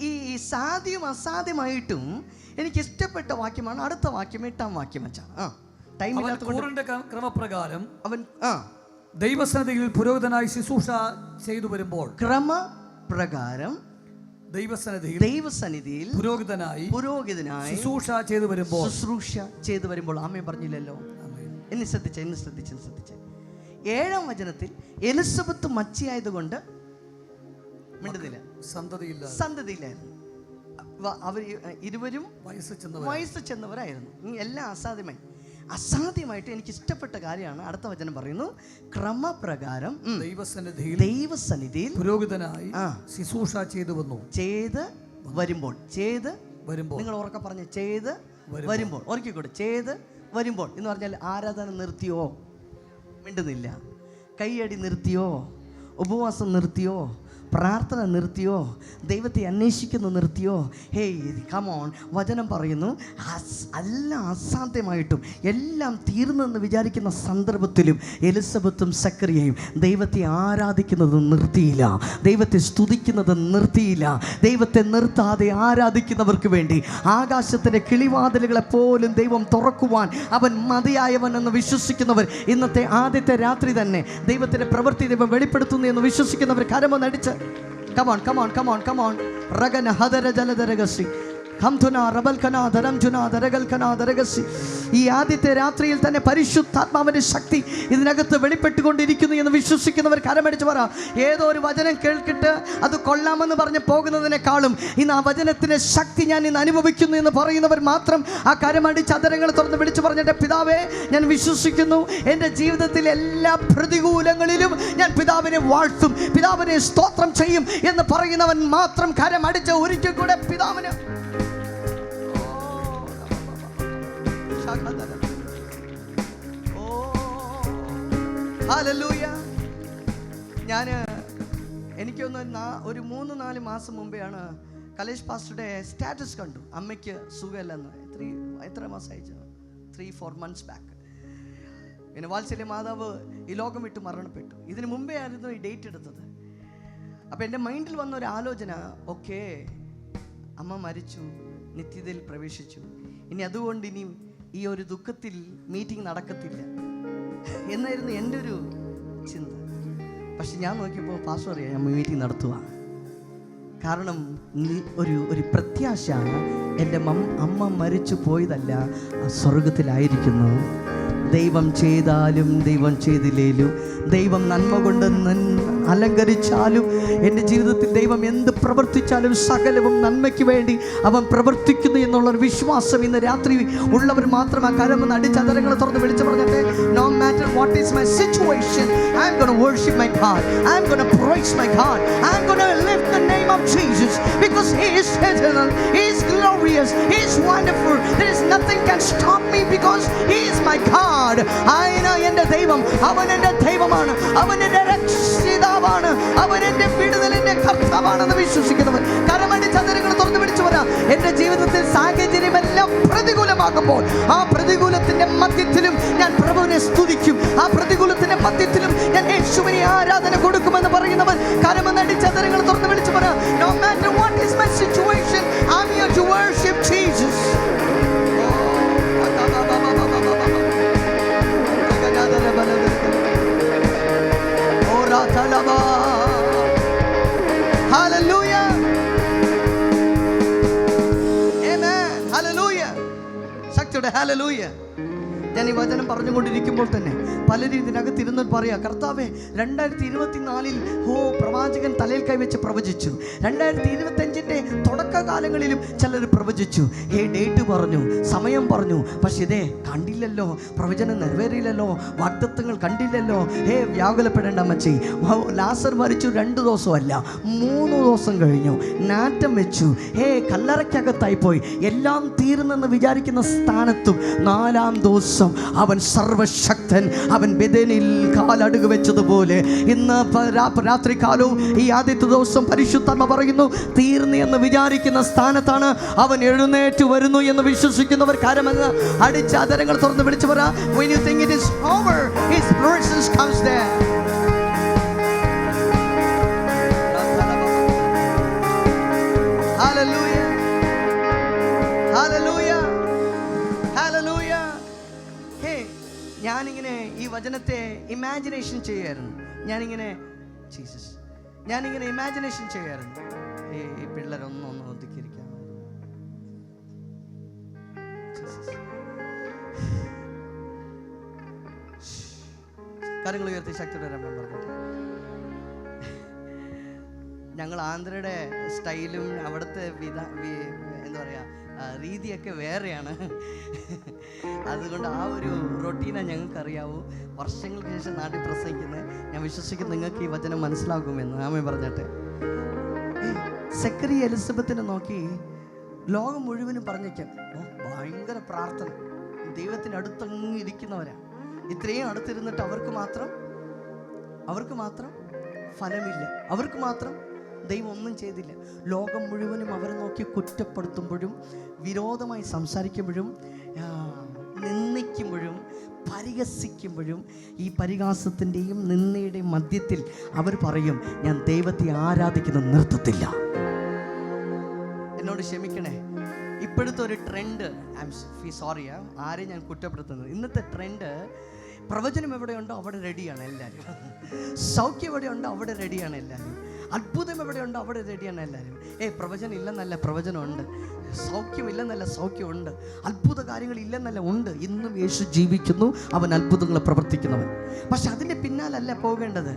ഈ സാധ്യം അസാധ്യമായിട്ടും എനിക്ക് ഇഷ്ടപ്പെട്ട വാക്യമാണ് അടുത്ത വാക്യം, 8-ാം വാക്യം. അച്ഛാ, ക്രമപ്രകാരം അവൻ ദൈവസന്നിധിയിൽ പുരോഹിതനായി ശുശ്രൂഷ ചെയ്തു വരുമ്പോൾ, ക്രമപ്രകാരം ദൈവസന്നിധിയിൽ പുരോഹിതനായി ശുശ്രൂഷ ചെയ്തു വരുമ്പോൾ. ആമേൻ പറഞ്ഞില്ലല്ലോ. എന്നെ ശ്രദ്ധിച്ചേ. 7-ാം വചനത്തിൽ എലിസബത്ത് മച്ചിയായതുകൊണ്ട് മിണ്ടുന്നില്ല, സന്തതിയില്ലായിരുന്നു. അവർ ഇരുവരും വയസ്സ് ചെന്നവരായിരുന്നു. എല്ലാം അസാധ്യമായിട്ട് എനിക്ക് ഇഷ്ടപ്പെട്ട കാര്യമാണ് അടുത്ത വചനം പറയുന്നു. ക്രമപ്രകാരം ദൈവസന്നിധിയിൽ പുരോഹിതനായി ശുശ്രൂഷ ചെയ്തു വരുമ്പോൾ. നിങ്ങൾ ഉറക്കെ പറഞ്ഞ് ചെയ്ത് വരുമ്പോൾ. ഓർക്കിക്കൂടെ, ചെയ്ത് വരുമ്പോൾ എന്ന് പറഞ്ഞാൽ ആരാധന നിർത്തിയോ? മിണ്ടുന്നില്ല. കൈയടി നിർത്തിയോ? ഉപവാസം നിർത്തിയോ? പ്രാർത്ഥന നിർത്തിയോ? ദൈവത്തെ അന്വേഷിക്കുന്നു നിർത്തിയോ? ഹേയ് കമോൺ, വചനം പറയുന്നു എല്ലാം അസാധ്യമായിട്ടും എല്ലാം തീർന്നെന്ന് വിചാരിക്കുന്ന സന്ദർഭത്തിലും എലിസബത്തും സക്കറിയയും ദൈവത്തെ ആരാധിക്കുന്നത് നിർത്തിയില്ല, ദൈവത്തെ സ്തുതിക്കുന്നത് നിർത്തിയില്ല. ദൈവത്തെ നിർത്താതെ ആരാധിക്കുന്നവർക്ക് വേണ്ടി ആകാശത്തിൻ്റെ കിളിവാതിലുകളെപ്പോലും ദൈവം തുറക്കുവാൻ അവൻ മതിയായവൻ എന്ന് വിശ്വസിക്കുന്നവർ ഇന്നത്തെ ആദ്യത്തെ രാത്രി തന്നെ ദൈവത്തിൻ്റെ പ്രവൃത്തി ദൈവം വെളിപ്പെടുത്തുന്നു എന്ന് വിശ്വസിക്കുന്നവർ കരമൊന്നടിച്ച് come on. Ragana hadara jaladaragasi. ഈ ആദ്യത്തെ രാത്രിയിൽ തന്നെ പരിശുദ്ധാത്മാവിന്റെ ശക്തി ഇതിനകത്ത് വെളിപ്പെട്ടുകൊണ്ടിരിക്കുന്നു എന്ന് വിശ്വസിക്കുന്നവർ കരമടിച്ച് പറ. ഏതോ ഒരു വചനം കേൾക്കിട്ട് അത് കൊള്ളാമെന്ന് പറഞ്ഞ് പോകുന്നതിനേക്കാളും ഇന്ന് ആ വചനത്തിന്റെ ശക്തി ഞാൻ ഇന്ന് അനുഭവിക്കുന്നു എന്ന് പറയുന്നവർ മാത്രം ആ കരമടിച്ച് അതരങ്ങൾ തുറന്ന് വിളിച്ചു പറഞ്ഞിട്ട്, പിതാവേ ഞാൻ വിശ്വസിക്കുന്നു, എൻ്റെ ജീവിതത്തിലെ എല്ലാ പ്രതികൂലങ്ങളിലും ഞാൻ പിതാവിനെ വാഴ്ത്തും, പിതാവിനെ സ്തോത്രം ചെയ്യും എന്ന് പറയുന്നവൻ മാത്രം കരമടിച്ച് ഒരിക്കൽ കൂടെ പിതാവിന് ഹല്ലേലൂയ. എനിക്കൊന്ന് ഒരു 3-4 മാസം മുമ്പെയാണ് കലേഷ് പാസ്റ്ററുടെ സ്റ്റാറ്റസ് കണ്ടു. അമ്മയ്ക്ക് സുഖമില്ലെന്ന്. എത്ര മാസമായി? 3-4 months ബാക്ക്. പിന്നെ വാത്സല്യ മാതാവ് ഈ ലോകം വിട്ട് മരണപ്പെട്ടു. ഇതിന് മുമ്പേ ആയിരുന്നു ഈ ഡേറ്റ് എടുത്തത്. അപ്പം എൻ്റെ മൈൻഡിൽ വന്ന ഒരു ആലോചന, ഓക്കെ, അമ്മ മരിച്ചു, നിത്യതയിൽ പ്രവേശിച്ചു, ഇനി അതുകൊണ്ട് ഇനി ഈ ഒരു ദുഃഖത്തിൽ മീറ്റിംഗ് നടക്കത്തില്ല എന്നായിരുന്നു എൻ്റെ ഒരു ചിന്ത. പക്ഷെ ഞാൻ നോക്കിയപ്പോൾ പാസ്റ്റർ അറിയാം, ഞാൻ മീറ്റിംഗ് നടത്തുക. കാരണം ഒരു പ്രത്യാശ, എൻ്റെ അമ്മ മരിച്ചു പോയതല്ല, സ്വർഗത്തിലായിരിക്കുന്നു. ദൈവം ചെയ്താലും ദൈവം ചെയ്തില്ലേലും, ദൈവം നന്മ കൊണ്ട് അലങ്കരിച്ചാലും, എൻ്റെ ജീവിതത്തിൽ ദൈവം എന്ത് പ്രവർത്തിച്ചാലും സകലവും നന്മയ്ക്ക് വേണ്ടി അവൻ പ്രവർത്തിക്കുന്നു എന്നുള്ളൊരു വിശ്വാസം ഇന്ന് രാത്രി ഉള്ളവർ മാത്രം ആ കരമൊന്ന് അടിച്ചതരങ്ങൾ തുറന്ന് വിളിച്ചു പറഞ്ഞിട്ട്, no matter what is my situation, I'm going to worship my God, I'm going to praise my God, I'm going to lift the name of Jesus, because He is eternal, He is glorious, He is wonderful. There is nothing can stop me because He is my my God. എൻ്റെ ദൈവം, അവൻ എൻ്റെ ദൈവമാണ്, അവൻ എൻ്റെ രക്ഷിതാവാണ്, അവൻ എൻ്റെ വിടുതലിൻ്റെ കർത്താവാണെന്ന് വിശ്വസിക്കുന്നവൻ കരമടി ചതുരങ്ങൾ തുറന്നു പിടിച്ചു വരാം. എൻ്റെ ജീവിതത്തിൽ സാഹചര്യമെല്ലാം പ്രതികൂലമാകുമ്പോൾ ആ പ്രതികൂലത്തിൻ്റെ മധ്യത്തിലും ഞാൻ പ്രഭുവിനെ സ്തുതിക്കും. ആ പ്രതികൂലത്തിൻ്റെ മധ്യത്തിലും ഞാൻ യേശുവിനെ ആരാധന കൊടുക്കുമെന്ന് പറയുന്നവൻ കരമടി ചതുരങ്ങൾ തുറന്നു പിടിച്ചു വരാം. No matter what is my situation, I'm here to worship Jesus. Hallelujah. Amen. Hallelujah. ശക്തിയുടെ hallelujah. ഞാൻ ഈ വചനം പറഞ്ഞുകൊണ്ടിരിക്കുമ്പോൾ തന്നെ പലരും ഇതിനകത്ത് ഇരുന്ന് പറയാ, കർത്താവേ 2024 പ്രവാചകൻ തലയിൽ കൈവച്ച് പ്രവചിച്ചു, 2025 തുടക്കകാലങ്ങളിലും ചിലർ പ്രവചിച്ചു, ഡേറ്റ് പറഞ്ഞു, സമയം പറഞ്ഞു, പക്ഷെ ഇതേ കണ്ടില്ലല്ലോ, പ്രവചനം നിറവേറിയില്ലല്ലോ, വാഗ്ദത്തങ്ങൾ കണ്ടില്ലല്ലോ. വ്യാകുലപ്പെടേണ്ട അമ്മച്ചി, ലാസർ മരിച്ചു 2 ദിവസമല്ല 3 ദിവസം കഴിഞ്ഞു, നാറ്റം വെച്ചു, കല്ലറയ്ക്കകത്തായി പോയി, എല്ലാം തീർന്നെന്ന് വിചാരിക്കുന്ന സ്ഥാനത്തും 4-ാം ദിവസം അവൻ സർവശക്തൻ, അവൻ ബെഥേലിൽ കാലടുക വെച്ചതുപോലെ ഇന്ന് രാത്രി കാലവും ഈ ആദ്യത്തെ ദിവസം പരിശുദ്ധാത്മ പറയുന്നു, തീർന്നു എന്ന് വിചാരിക്കുന്ന സ്ഥാനത്താണ് അവൻ എഴുന്നേറ്റ് വരുന്നു എന്ന് വിശ്വസിക്കുന്നവർ കരമെന്ന് അടിച്ച അതരങ്ങൾ തുറന്ന് വിളിച്ചു പറ. When you think it is over, his presence comes there. Hallelujah. Hallelujah. Hallelujah. ഞാനിങ്ങനെ ഈ വചനത്തെ ഇമാജിനേഷൻ ചെയ്യായിരുന്നു. ഞാനിങ്ങനെ ഇമാജിനേഷൻ ചെയ്യായിരുന്നു. ഈ പിള്ളേരൊന്നും ഒതുക്കിയിരിക്കാം. കാര്യങ്ങൾ ഉയർത്തി ശക്തിയുടെ പറഞ്ഞു. ഞങ്ങൾ ആന്ധ്രയുടെ സ്റ്റൈലും അവിടുത്തെ എന്താ പറയുക രീതിയൊക്കെ വേറെയാണ്. അതുകൊണ്ട് ആ ഒരു റൊട്ടീനെ ഞങ്ങൾക്കറിയാവൂ. വർഷങ്ങൾക്ക് ശേഷം നാട്ടിൽ പ്രസംഗിക്കുന്നത് ഞാൻ വിശ്വസിക്കുന്നു നിങ്ങൾക്ക് ഈ വചനം മനസ്സിലാകുമെന്ന്. ആമേ പറഞ്ഞിട്ട് സെക്രട്ടറി എലിസബത്തിനെ നോക്കി ലോകം മുഴുവനും പറഞ്ഞേക്കാം, ഭയങ്കര പ്രാർത്ഥന, ദൈവത്തിൻ്റെ അടുത്തങ്ങ് ഇരിക്കുന്നവരാ. ഇത്രയും അടുത്തിരുന്നിട്ട് അവർക്ക് മാത്രം ഫലമില്ല, അവർക്ക് മാത്രം ദൈവം ഒന്നും ചെയ്തില്ല. ലോകം മുഴുവനും അവരെ നോക്കി കുറ്റപ്പെടുത്തുമ്പോഴും വിരോധമായി സംസാരിക്കുമ്പോഴും നിന്ദിക്കുമ്പോഴും പരിഹസിക്കുമ്പോഴും ഈ പരിഹാസത്തിൻ്റെയും നിന്ദയുടെയും മധ്യത്തിൽ അവർ പറയും, ഞാൻ ദൈവത്തെ ആരാധിക്കുന്നത് നിർത്തത്തില്ല. എന്നോട് ക്ഷമിക്കണേ, ഇപ്പോഴത്തെ ഒരു ട്രെൻഡ്, സോറിയാ ആരെയും ഞാൻ കുറ്റപ്പെടുത്തുന്നത്, ഇന്നത്തെ ട്രെൻഡ് പ്രവചനം എവിടെയുണ്ടോ അവിടെ റെഡിയാണ് എല്ലാവരും, സൗഖ്യം എവിടെയുണ്ടോ അവിടെ റെഡിയാണ് എല്ലാവരും, അത്ഭുതം എവിടെയുണ്ടോ അവിടെ റെഡിയാണ് എല്ലാവരും. പ്രവചനം ഇല്ലെന്നല്ല, പ്രവചനമുണ്ട്. സൗഖ്യമില്ലെന്നല്ല, സൗഖ്യമുണ്ട്. അത്ഭുത കാര്യങ്ങൾ ഇല്ലെന്നല്ല, ഉണ്ട്. ഇന്നും യേശു ജീവിക്കുന്നു, അവൻ അത്ഭുതങ്ങൾ പ്രവർത്തിക്കുന്നവൻ. പക്ഷെ അതിൻ്റെ പിന്നാലല്ല പോകേണ്ടത്.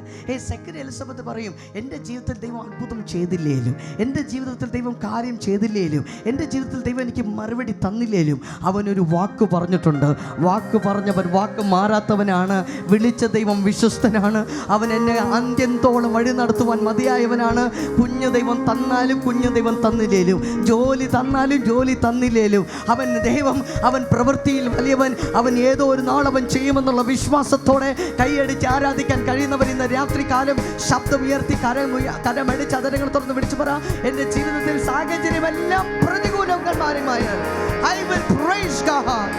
സെക്രട്ടറി എലിസബത്ത് പറയും, എൻ്റെ ജീവിതത്തിൽ ദൈവം അത്ഭുതം ചെയ്തില്ലേലും, എൻ്റെ ജീവിതത്തിൽ ദൈവം കാര്യം ചെയ്തില്ലേലും, എൻ്റെ ജീവിതത്തിൽ ദൈവം എനിക്ക് മറുപടി തന്നില്ലേലും അവനൊരു വാക്ക് പറഞ്ഞിട്ടുണ്ട്. വാക്ക് പറഞ്ഞവൻ വാക്ക് മാറാത്തവനാണ്. വിളിച്ച ദൈവം വിശ്വസ്തനാണ്. അവൻ എന്നെ അന്ത്യത്തോളം വഴി നടത്തുവാൻ മതിയായവനാണ്. കുഞ്ഞു ദൈവം തന്നാലും കുഞ്ഞു ദൈവം തന്നില്ലേലും, ജോലി തന്നാലും ജോലി തന്നില്ലേലും അവൻ ദൈവം, അവൻ പ്രവൃത്തിയിൽ വലിയവൻ. അവൻ ഏതോ ഒരു നാൾ അവൻ ചെയ്യുമെന്നുള്ള വിശ്വാസത്തോടെ കൈയടിച്ച് ആരാധിക്കാൻ കഴിയുന്നവർ ഇന്ന് രാത്രി കാലം ശബ്ദം ഉയർത്തി കരമടിച്ച് അതരങ്ങൾ തുറന്ന് വിളിച്ചു പറ, എൻ്റെ ജീവിതത്തിൽ സാഹചര്യമെല്ലാം പ്രതികൂലങ്ങൾ മാറി മാറിയാൽ I will praise God.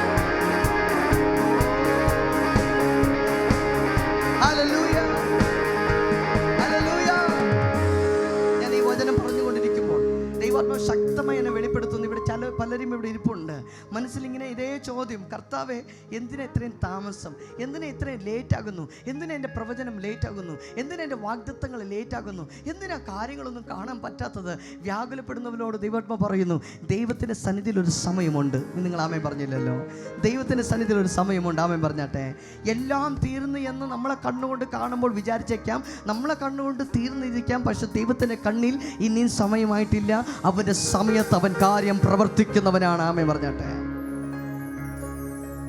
Hallelujah. Hallelujah. ഞാൻ ഈ വചനം പറഞ്ഞുകൊണ്ടിരിക്കുമ്പോൾ ദൈവാത്മാവ് ശക്തമായി എന്നെ വെളിപ്പെടുത്തുന്നു. ഇവിടെ പലരും ഇവിടെ ഇരിപ്പുണ്ട്. മനസ്സിലിങ്ങനെ ഇതേ ചോദ്യം, കർത്താവേ എന്തിനാ ഇത്രയും താമസം, എന്തിനാ ഇത്രയും ലേറ്റ് ആകുന്നു, എന്തിനാ എൻ്റെ പ്രവചനം ലേറ്റ് ആകുന്നു, എന്തിനാ എൻ്റെ വാഗ്ദത്തങ്ങൾ ലേറ്റ് ആകുന്നു, എന്തിനാ കാര്യങ്ങളൊന്നും കാണാൻ പറ്റാത്തത്? വ്യാകുലപ്പെടുന്നവരോട് ദൈവാത്മാവ് പറയുന്നു, ദൈവത്തിൻ്റെ സന്നിധിയിൽ ഒരു സമയമുണ്ട്. നിങ്ങൾ ആമേൻ പറഞ്ഞില്ലല്ലോ, ദൈവത്തിൻ്റെ സന്നിധിയിൽ ഒരു സമയമുണ്ട്. ആമേൻ പറഞ്ഞാട്ടെ. എല്ലാം തീർന്നു എന്ന് നമ്മളെ കണ്ണുകൊണ്ട് കാണുമ്പോൾ വിചാരിച്ചേക്കാം, നമ്മളെ കണ്ണുകൊണ്ട് തീർന്നിരിക്കാം. പക്ഷെ ദൈവത്തിൻ്റെ കണ്ണിൽ ഇനിയും സമയമായിട്ടില്ല. അവൻ്റെ സമയത്ത് അവൻ കാര്യം പ്രവർത്തിക്കുന്നവനാണ്. ആമേൻ പറഞ്ഞാട്ടെ.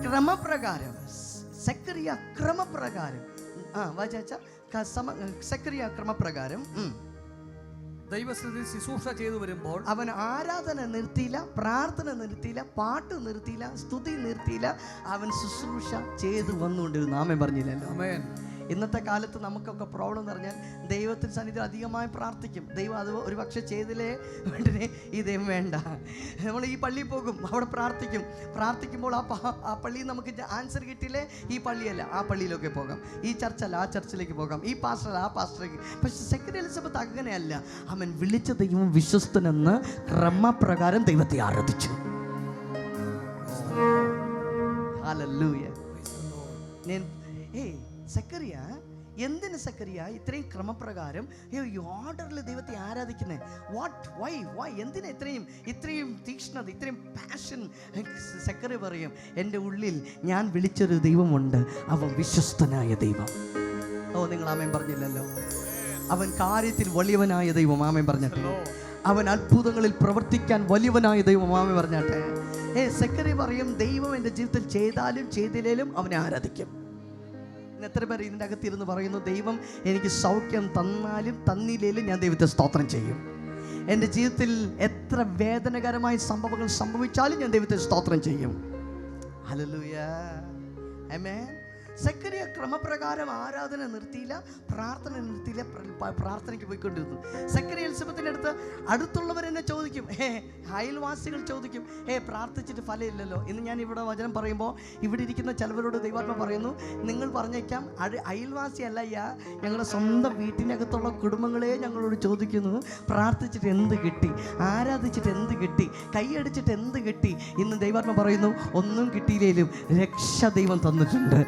ക്രമപ്രകാരം സെക്രട്ടറിയ ക്രമപ്രകാരം സെക്രട്ടറിയ ക്രമപ്രകാരം ദൈവസന്നിധിയിൽ ശുശ്രൂഷ ചെയ്തു വരുമ്പോൾ അവൻ ആരാധന നിർത്തിയില്ല, പ്രാർത്ഥന നിർത്തിയില്ല, പാട്ട് നിർത്തിയില്ല, സ്തുതി നിർത്തിയില്ല. അവൻ ശുശ്രൂഷ ചെയ്തു വന്നുകൊണ്ടിരുന്നു. ആമേൻ പറഞ്ഞില്ലല്ലോ. ആമേൻ. ഇന്നത്തെ കാലത്ത് നമുക്കൊക്കെ പ്രോബ്ലം എന്ന് പറഞ്ഞാൽ ദൈവത്തിന് സന്നിധി അധികമായി പ്രാർത്ഥിക്കും. ദൈവം അത് ഒരു പക്ഷേ ചെയ്തില്ലേ വേണ്ടേ, ഈ ദൈവം വേണ്ട. നമ്മൾ ഈ പള്ളിയിൽ പോകും, അവിടെ പ്രാർത്ഥിക്കുമ്പോൾ ആ പള്ളിയിൽ നമുക്ക് ആൻസർ കിട്ടിയില്ലേ, ഈ പള്ളിയല്ല ആ പള്ളിയിലൊക്കെ പോകാം, ഈ ചർച്ചല്ല ആ ചർച്ചിലേക്ക് പോകാം, ഈ പാസ്റ്ററല്ല ആ പാസ്റ്ററിലേക്ക്. പക്ഷെ സെക്കൻഡ് എലിസബത്ത് അങ്ങനെയല്ല. അവൻ വിളിച്ച ദൈവം വിശ്വസ്തനെന്ന് ക്രമപ്രകാരം ദൈവത്തെ ആരാധിച്ചു. ഹല്ലേലൂയ. സെക്കറിയ എന്തിന് സെക്കറിയ ഇത്രയും ക്രമപ്രകാരം ഈ ഓർഡറിൽ ദൈവത്തെ ആരാധിക്കുന്നത്? വൈ എന്തിനാ ഇത്രയും തീക്ഷ്ണത, ഇത്രയും പാഷൻ? സെക്കറിയ പറയും, എൻ്റെ ഉള്ളിൽ ഞാൻ വിളിച്ചൊരു ദൈവമുണ്ട്, അവൻ വിശ്വസ്തനായ ദൈവം. നിങ്ങൾ ആമേൻ പറഞ്ഞില്ലല്ലോ. അവൻ കാര്യത്തിൽ വലിയവനായ ദൈവം. ആമേൻ പറഞ്ഞിട്ടല്ലോ. അവൻ അത്ഭുതങ്ങളിൽ പ്രവർത്തിക്കാൻ വലിയവനായ ദൈവം. ആമേൻ പറഞ്ഞാട്ടെ. സെക്കറിയ പറയും, ദൈവം എൻ്റെ ജീവിതത്തിൽ ചെയ്താലും ചെയ്തില്ലേലും അവനെ ആരാധിക്കും. എത്ര പേർ ഇതിൻ്റെ അകത്തിരുന്ന് പറയുന്നു, ദൈവം എനിക്ക് സൗഖ്യം തന്നാലും തന്നില്ലേലും ഞാൻ ദൈവത്തെ സ്തോത്രം ചെയ്യും. എൻ്റെ ജീവിതത്തിൽ എത്ര വേദനകരമായ സംഭവങ്ങൾ സംഭവിച്ചാലും ഞാൻ ദൈവത്തെ സ്തോത്രം ചെയ്യും. ഹല്ലേലൂയ. ആമേൻ. സെക്കറിയ ക്രമപ്രകാരം ആരാധന നിർത്തിയില്ല, പ്രാർത്ഥന നിർത്തിയില്ല, പ്രാർത്ഥനയ്ക്ക് പോയിക്കൊണ്ടിരുന്നു. സെക്കറിയ എലിസബത്തിൻ്റെ അടുത്തുള്ളവരെന്നെ ചോദിക്കും, അയൽവാസികൾ ചോദിക്കും, പ്രാർത്ഥിച്ചിട്ട് ഫലമില്ലല്ലോ. ഇന്ന് ഞാൻ ഇവിടെ വചനം പറയുമ്പോൾ ഇവിടെ ഇരിക്കുന്ന ചിലവരോട് ദൈവാത്മ പറയുന്നു, നിങ്ങൾ പറഞ്ഞേക്കാം അയൽവാസിയല്ല, ഞങ്ങളുടെ സ്വന്തം വീട്ടിനകത്തുള്ള കുടുംബങ്ങളെ ഞങ്ങളോട് ചോദിക്കുന്നു, പ്രാർത്ഥിച്ചിട്ട് എന്ത് കിട്ടി, ആരാധിച്ചിട്ട് എന്ത് കിട്ടി, കൈയടിച്ചിട്ട് എന്ത് കിട്ടി? ഇന്ന് ദൈവാത്മ പറയുന്നു, ഒന്നും കിട്ടിയില്ലേലും രക്ഷ ദൈവം തന്നിട്ടുണ്ട്,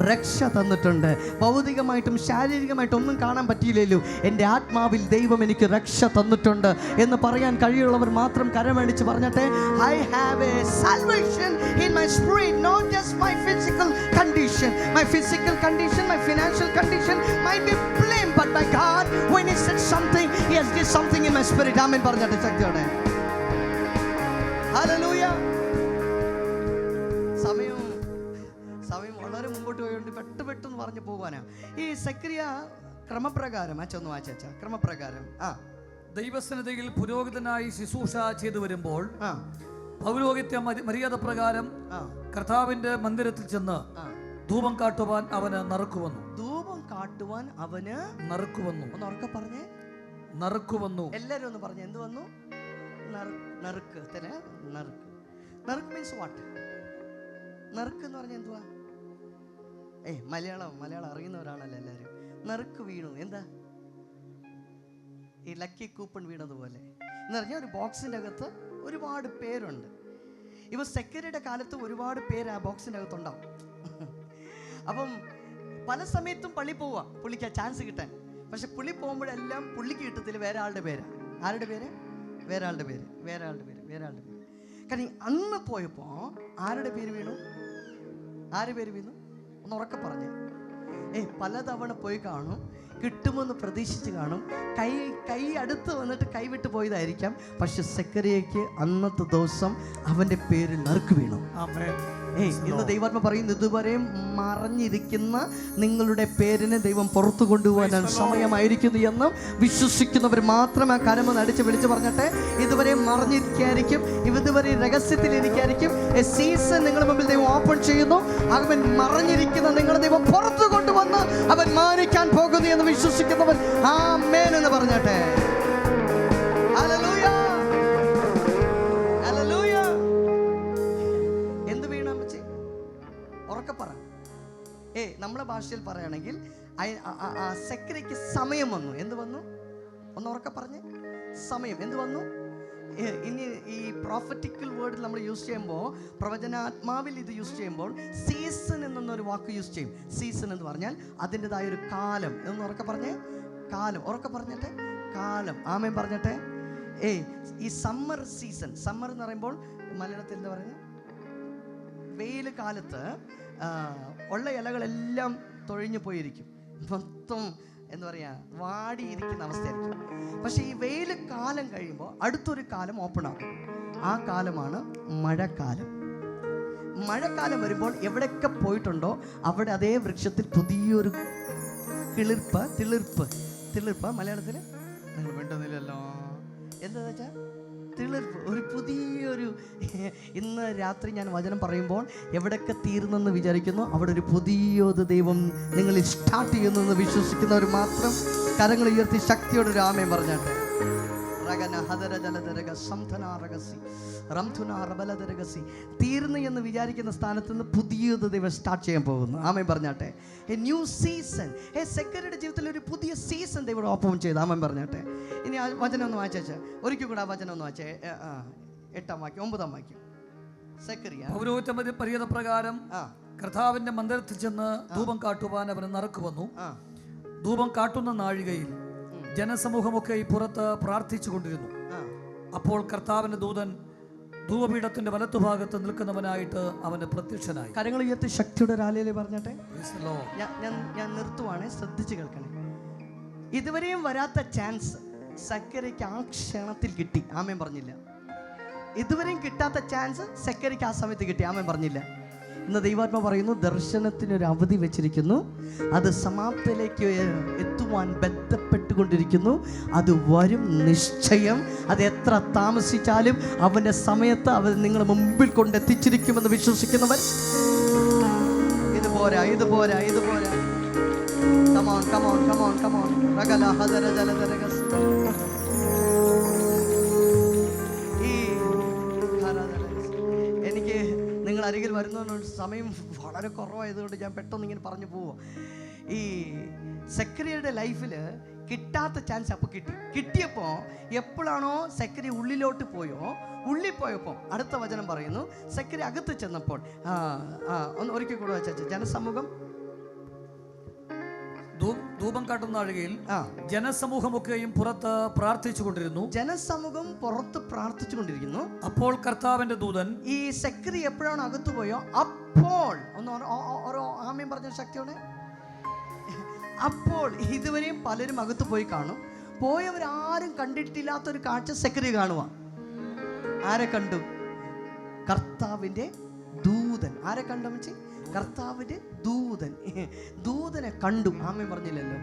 രക്ഷ തന്നിട്ടുണ്ട്. ഭൗതികമായിട്ടും ശാരീരികമായിട്ടും ഒന്നും കാണാൻ പറ്റിയില്ലല്ലോ, എൻ്റെ ആത്മാവിൽ ദൈവം എനിക്ക് രക്ഷ തന്നിട്ടുണ്ട് എന്ന് പറയാൻ കഴിയുള്ളവർ മാത്രം കരമടിച്ച് പറഞ്ഞട്ടെ, I have a salvation in my spirit, not just my physical condition. My physical condition, my financial condition might be blame, but my God, when He said something, He has did something in my spirit. Amen പറഞ്ഞട്ടെ ശക്തിയോടെ. Hallelujah. സമയം വളരെ മുമ്പോട്ട് പോയോണ്ട് പെട്ടെന്ന് പറഞ്ഞു പോകാനാ. ഈ സെക്കറിയ ക്രമപ്രകാരം ക്രമപ്രകാരം ദൈവസന്നിധിയിൽ പുരോഹിതനായി ശുശ്രൂഷ ചെയ്തു വരുമ്പോൾ പൗരോഹിത്യ മര്യാദ പ്രകാരം കർത്താവിന്റെ മന്ദിരത്തിൽ ചെന്ന് ധൂപം കാട്ടുവാൻ അവന് നറുക്കുവന്നു. ഒന്ന് ഉറക്കെ പറഞ്ഞേ, നറുക്കുവന്നു. എല്ലാവരും ഒന്ന് പറഞ്ഞേ, എന്ത് വന്നു? നറുക്ക്. നറുക്ക് മീൻസ് വാട്ട്? നറുക്ക് എന്ന് പറഞ്ഞാൽ എന്തുവാ? മലയാളം അറിയുന്നവരാണല്ലോ എല്ലാവരും. നറുക്ക് വീണു. എന്താ? ഈ ലക്കി കൂപ്പൺ വീണതുപോലെ എന്ന് പറഞ്ഞാൽ ഒരു ബോക്സിൻ്റെ അകത്ത് ഒരുപാട് പേരുണ്ട്. ഇവ സെക്രട്ടറിയുടെ കാലത്ത് ഒരുപാട് പേര് ആ ബോക്സിൻ്റെ അകത്തുണ്ടാവും. അപ്പം പല സമയത്തും പള്ളി പോവാം, പുള്ളിക്ക് ആ ചാൻസ് കിട്ടാൻ. പക്ഷെ പുള്ളി പോകുമ്പോഴെല്ലാം പുള്ളിക്ക് കിട്ടത്തില്ല, വേറെ ആളുടെ പേരാണ്. ആരുടെ പേര്? വേറെ ആളുടെ പേര്. കാരണം അന്ന് പോയപ്പോൾ ആരുടെ പേര് വീണു? ഒന്ന് ഉറക്കെ പറഞ്ഞേ. പലതവണ പോയി കാണും, കിട്ടുമെന്ന് പ്രതീക്ഷിച്ച് കാണും, കൈ അടുത്ത് വന്നിട്ട് കൈവിട്ട് പോയതായിരിക്കാം. പക്ഷെ സെക്കറിയയ്ക്ക് അന്നത്തെ ദിവസം അവൻ്റെ പേരിൽ നറുക്ക് വീണു. ഇന്ന് ദൈവാത്മ പറയുന്നു, ഇതുവരെ മറഞ്ഞിരിക്കുന്ന നിങ്ങളുടെ പേരിനെ ദൈവം പുറത്തു കൊണ്ടുപോകാൻ സമയമായിരിക്കുന്നു എന്നും വിശ്വസിക്കുന്നവർ മാത്രം ആ കരമൊന്ന് അടിച്ച് വിളിച്ച് പറഞ്ഞട്ടെ. ഇതുവരെ മറഞ്ഞിരിക്കായിരിക്കും, ഇതുവരെ രഹസ്യത്തിലിരിക്കായിരിക്കും. സീസൺ നിങ്ങളുടെ മുമ്പിൽ ദൈവം ഓപ്പൺ ചെയ്യുന്നു. അവൻ മറഞ്ഞിരിക്കുന്ന നിങ്ങളുടെ ദൈവം പുറത്തു കൊണ്ടുവന്ന് അവൻ മാനിക്കാൻ പോകുന്നു എന്ന് വിശ്വസിക്കുന്നവൻ ആമേൻ എന്ന് പറഞ്ഞട്ടെ. ഹല്ലേലൂയ. നമ്മളെ ഭാഷയിൽ പറയുകയാണെങ്കിൽ സെക്രട്ടറിക്ക് സമയം വന്നു. എന്ത് വന്നു? ഒന്ന് ഉറക്കെ പറഞ്ഞ്. സമയം എന്ത് വന്നു? ഇനി ഈ പ്രോഫറ്റിക്കൽ വേർഡിൽ നമ്മൾ യൂസ് ചെയ്യുമ്പോൾ, പ്രവചനാത്മാവിൽ ഇത് യൂസ് ചെയ്യുമ്പോൾ സീസൺ എന്നൊരു വാക്ക് യൂസ് ചെയ്യും. സീസൺ എന്ന് പറഞ്ഞാൽ അതിൻ്റെതായ ഒരു കാലം. എന്ന് ഉറക്കെ പറഞ്ഞേ. കാലം. ഉറക്കെ പറഞ്ഞിട്ടെ. കാലം. ആമേൻ പറഞ്ഞിട്ടെ. ഈ സമ്മർ സീസൺ, സമ്മർ എന്ന് പറയുമ്പോൾ മലയാളത്തിൽ എന്താ പറയുന്നത്? വെയിൽ കാലത്ത് ഉള്ള ഇലകളെല്ലാം തൊഴിഞ്ഞു പോയിരിക്കും, മൊത്തം എന്താ പറയുക, വാടിയിരിക്കുന്ന അവസ്ഥയായിരിക്കും. പക്ഷെ ഈ വെയിൽ കാലം കഴിയുമ്പോൾ അടുത്തൊരു കാലം ഓപ്പൺ ആകും. ആ കാലമാണ് മഴക്കാലം. മഴക്കാലം വരുമ്പോൾ എവിടെയൊക്കെ പോയിട്ടുണ്ടോ അവിടെ അതേ വൃക്ഷത്തിൽ പുതിയൊരു തിളിർപ്പ്, മലയാളത്തിൽ നിങ്ങൾ മിണ്ടുന്നില്ലല്ലോ. എന്താ വെച്ചാൽ തിളിർപ്പ്, ഒരു പുതിയൊരു ഇന്ന് രാത്രി ഞാൻ വചനം പറയുമ്പോൾ എവിടെയൊക്കെ തീർന്നെന്ന് വിചാരിക്കുന്നു അവിടെ ഒരു പുതിയൊരു ദൈവം നിങ്ങളിൽ സ്റ്റാർട്ട് ചെയ്യുന്നെന്ന് വിശ്വസിക്കുന്നവർ മാത്രം കരങ്ങൾ ഉയർത്തി ശക്തിയോട് ഒരു ആമേൻ പറഞ്ഞാട്ടെ. തീർന്നു എന്ന് വിചാരിക്കുന്ന സ്ഥാനത്ത് നിന്ന് പുതിയത് ദൈവം സ്റ്റാർട്ട് ചെയ്യാൻ പോകുന്നു. ആമേൻ പറഞ്ഞാട്ടെ. A new season. സെക്രട്ടറിയുടെ ജീവിതത്തിൽ ഒരു പുതിയ സീസൺ ദൈവം ഓപ്പൺ ചെയ്ത്. ആമേൻ പറഞ്ഞാട്ടെ. ഇനി ആ വചനം ഒന്ന് വായിച്ചേ, ഒരിക്കൽ കൂടെ ആ വചനം ഒന്ന് വായിച്ചേ. 8-ാം വാക്യം 9-ാം വാക്യം. സെക്കരിയ പൗരോഹിത്യ പ്രകാരം കർത്താവിന്റെ മന്ദിരത്തിൽ ചെന്ന് ധൂപം കാട്ടുവാൻ അവന് നറുക്ക് വന്നു. ധൂപം കാട്ടുന്ന നാഴികയിൽ ജനസമൂഹമൊക്കെ പുറത്ത് പ്രാർത്ഥിച്ചു കൊണ്ടിരുന്നു. അപ്പോൾ കർത്താവിന്റെ ദൂതൻ ധൂപപീഠത്തിന്റെ വലത്തുഭാഗത്ത് നിൽക്കുന്നവനായിട്ട് അവന് പ്രത്യക്ഷനായി. കരങ്ങൾ ഉയർത്തി ശക്തിയുടെ രാലയിലെ പറഞ്ഞട്ടെ. ഞാൻ നിർത്തുവാണേ, ശ്രദ്ധിച്ചു കേൾക്കണേ. ഇതുവരെയും വരാത്ത ചാൻസ് സെക്രട്ടറിക്ക് ആ ക്ഷണത്തിൽ കിട്ടി. ആമേൻ പറഞ്ഞില്ല. ഇതുവരെയും കിട്ടാത്ത ചാൻസ് സെക്രട്ടറിക്ക് ആ സമയത്ത് കിട്ടി. ആമേൻ പറഞ്ഞില്ല. ഇന്ന് ദൈവാത്മ പറയുന്നു, ദർശനത്തിനൊരു അവധി വെച്ചിരിക്കുന്നു. അത് സമാപ്തിയിലേക്ക് എത്തുവാൻ ബന്ധപ്പെട്ടുകൊണ്ടിരിക്കുന്നു. അത് വരും നിശ്ചയം. അത് എത്ര താമസിച്ചാലും അവൻ്റെ സമയത്ത് അവൻ നിങ്ങളുടെ മുമ്പിൽ കൊണ്ടെത്തിച്ചിരിക്കുമെന്ന് വിശ്വസിക്കുന്നവർ ഇതുപോരാ. Come on. Ragala hadara jala daragas. എനിക്ക് നിങ്ങൾ അരികിൽ വരുന്നതുകൊണ്ട് സമയം വളരെ കുറവായതുകൊണ്ട് ഞാൻ പെട്ടെന്ന് ഇങ്ങനെ പറഞ്ഞു പോവുക. ഈ സെക്രട്ടറിയുടെ ലൈഫിൽ കിട്ടാത്ത ചാൻസ് അപ്പോൾ കിട്ടിയപ്പോൾ എപ്പോഴാണോ സെക്രട്ടറി ഉള്ളിലോട്ട് ഉള്ളിൽ പോയപ്പോൾ അടുത്ത വചനം പറയുന്നു, സെക്രട്ടറി അകത്ത് ചെന്നപ്പോൾ ഒന്ന് ഒരിക്കൽ കൂടെ വെച്ചാൽ ജനസമൂഹം ധൂപം കാട്ടുന്ന നാഴികയിൽ ജനസമൂഹമൊക്കെയും പുറത്ത് പ്രാർത്ഥിച്ചു കൊണ്ടിരുന്നു. അപ്പോൾ കർത്താവിന്റെ ദൂതൻ ഈ സെക്രട്ടറി എപ്പോഴാണ് അകത്തു പോയോ അപ്പോൾ ഓരോ ആമയും പറഞ്ഞ ശക്തിയോടെ അപ്പോൾ ഇതുവരെയും പലരും അകത്ത് പോയി കാണും. പോയവരാരും കണ്ടിട്ടില്ലാത്തൊരു കാഴ്ച സെക്രട്ടറി കാണുക. ആരെ കണ്ടു? കർത്താവിന്റെ ദൂതൻ. ആരെ കണ്ടു? കർത്താവിന്റെ ദൂതനെ കണ്ടു. ആമേൻ പറഞ്ഞില്ലല്ലോ.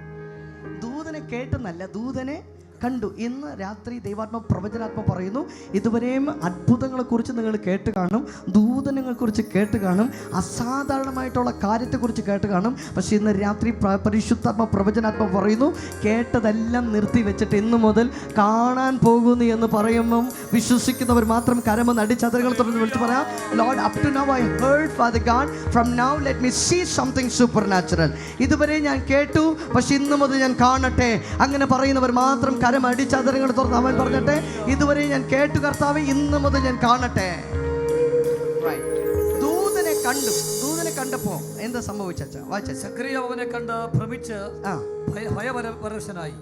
ദൂതനെ കേട്ടെന്നല്ല, ദൂതനെ കണ്ടു. ഇന്ന് രാത്രി ദൈവാത്മ പ്രവചനാത്മ പറയുന്നു, ഇതുവരെയും അത്ഭുതങ്ങളെക്കുറിച്ച് നിങ്ങൾ കേട്ട് കാണും, ദൂതനങ്ങളെക്കുറിച്ച് കേട്ട് കാണും, അസാധാരണമായിട്ടുള്ള കാര്യത്തെക്കുറിച്ച് കേട്ട് കാണും. പക്ഷേ ഇന്ന് രാത്രി പരിശുദ്ധാത്മ പ്രവചനാത്മ പറയുന്നു, കേട്ടതെല്ലാം നിർത്തി വെച്ചിട്ട് ഇന്നു മുതൽ കാണാൻ പോകുന്നു എന്ന് പറയുമ്പം വിശ്വസിക്കുന്നവർ മാത്രം കരമൊന്ന് അടിച്ചതറുകൾ തുറന്ന് വിളിച്ച് പറയാം, Lord up to now I heard father God, from now let me see something supernatural. ഇതുവരെ ഞാൻ കേട്ടു, പക്ഷെ ഇന്നു മുതൽ ഞാൻ കാണട്ടെ. അങ്ങനെ പറയുന്നവർ മാത്രം കരമടിച്ചതരങ്ങൾ തുറന്ന് അവൻ പറഞ്ഞട്ടെ, ഇതുവരെ ഞാൻ കേട്ടു കർത്താവേ, ഇന്ന് മുതൽ ഞാൻ കാണട്ടെ. ദൂതനെ കണ്ടപ്പോ എന്താ സംഭവിച്ചാ? സെക്രട്ടറി അവനെ കണ്ട് ഭ്രമിച്ച് ഭയപരവശനായി.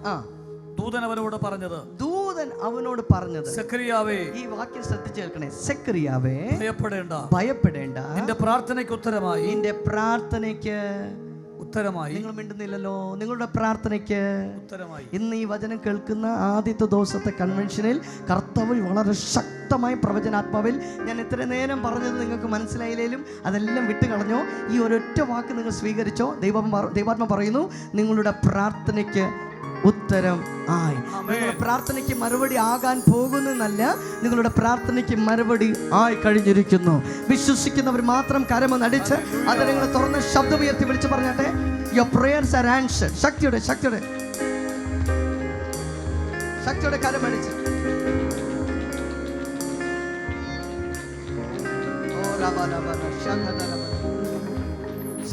ദൂതൻ അവനോട് പറഞ്ഞത് സെക്രിയാവേ, ഈ വാക്യം ശ്രദ്ധിച്ചു കേൾക്കണേ, സെക്രിയാവേ ഭയപ്പെടേണ്ട, നിന്റെ പ്രാർത്ഥനയ്ക്ക് ഉത്തരമായി. നിങ്ങൾ മിണ്ടുന്നില്ലല്ലോ. നിങ്ങളുടെ പ്രാർത്ഥനയ്ക്ക് ഉത്തരമായി. ഇന്ന് ഈ വചനം കേൾക്കുന്ന ആദ്യത്തെ ദിവസത്തെ കൺവെൻഷനിൽ കർത്താവ് വളരെ ശക്തമായി പ്രവചനാത്മാവിൽ, ഞാൻ ഇത്ര നേരം പറഞ്ഞത് നിങ്ങൾക്ക് മനസ്സിലായില്ലേലും അതെല്ലാം വിട്ടുകളഞ്ഞോ. ഈ ഒരൊറ്റ വാക്ക് നിങ്ങൾ സ്വീകരിച്ചോ. ദൈവാത്മ പറയുന്നു, നിങ്ങളുടെ പ്രാർത്ഥനയ്ക്ക് ഉത്തരം ആയി. നിങ്ങളുടെ പ്രാർത്ഥനയ്ക്ക് മറുപടി ആകാൻ പോകുന്നല്ല, നിങ്ങളുടെ പ്രാർത്ഥനയ്ക്ക് മറുപടി ആയി കഴിഞ്ഞിരിക്കുന്നു. വിശ്വസിക്കുന്നവർ മാത്രം കരമൊന്നടിച്ച് അത് നിങ്ങൾ തുറന്ന് ശബ്ദമുയർത്തി വിളിച്ച് പറഞ്ഞാട്ടെ, your prayers are answered. ശക്തിയോടെ കരമടിച്ച്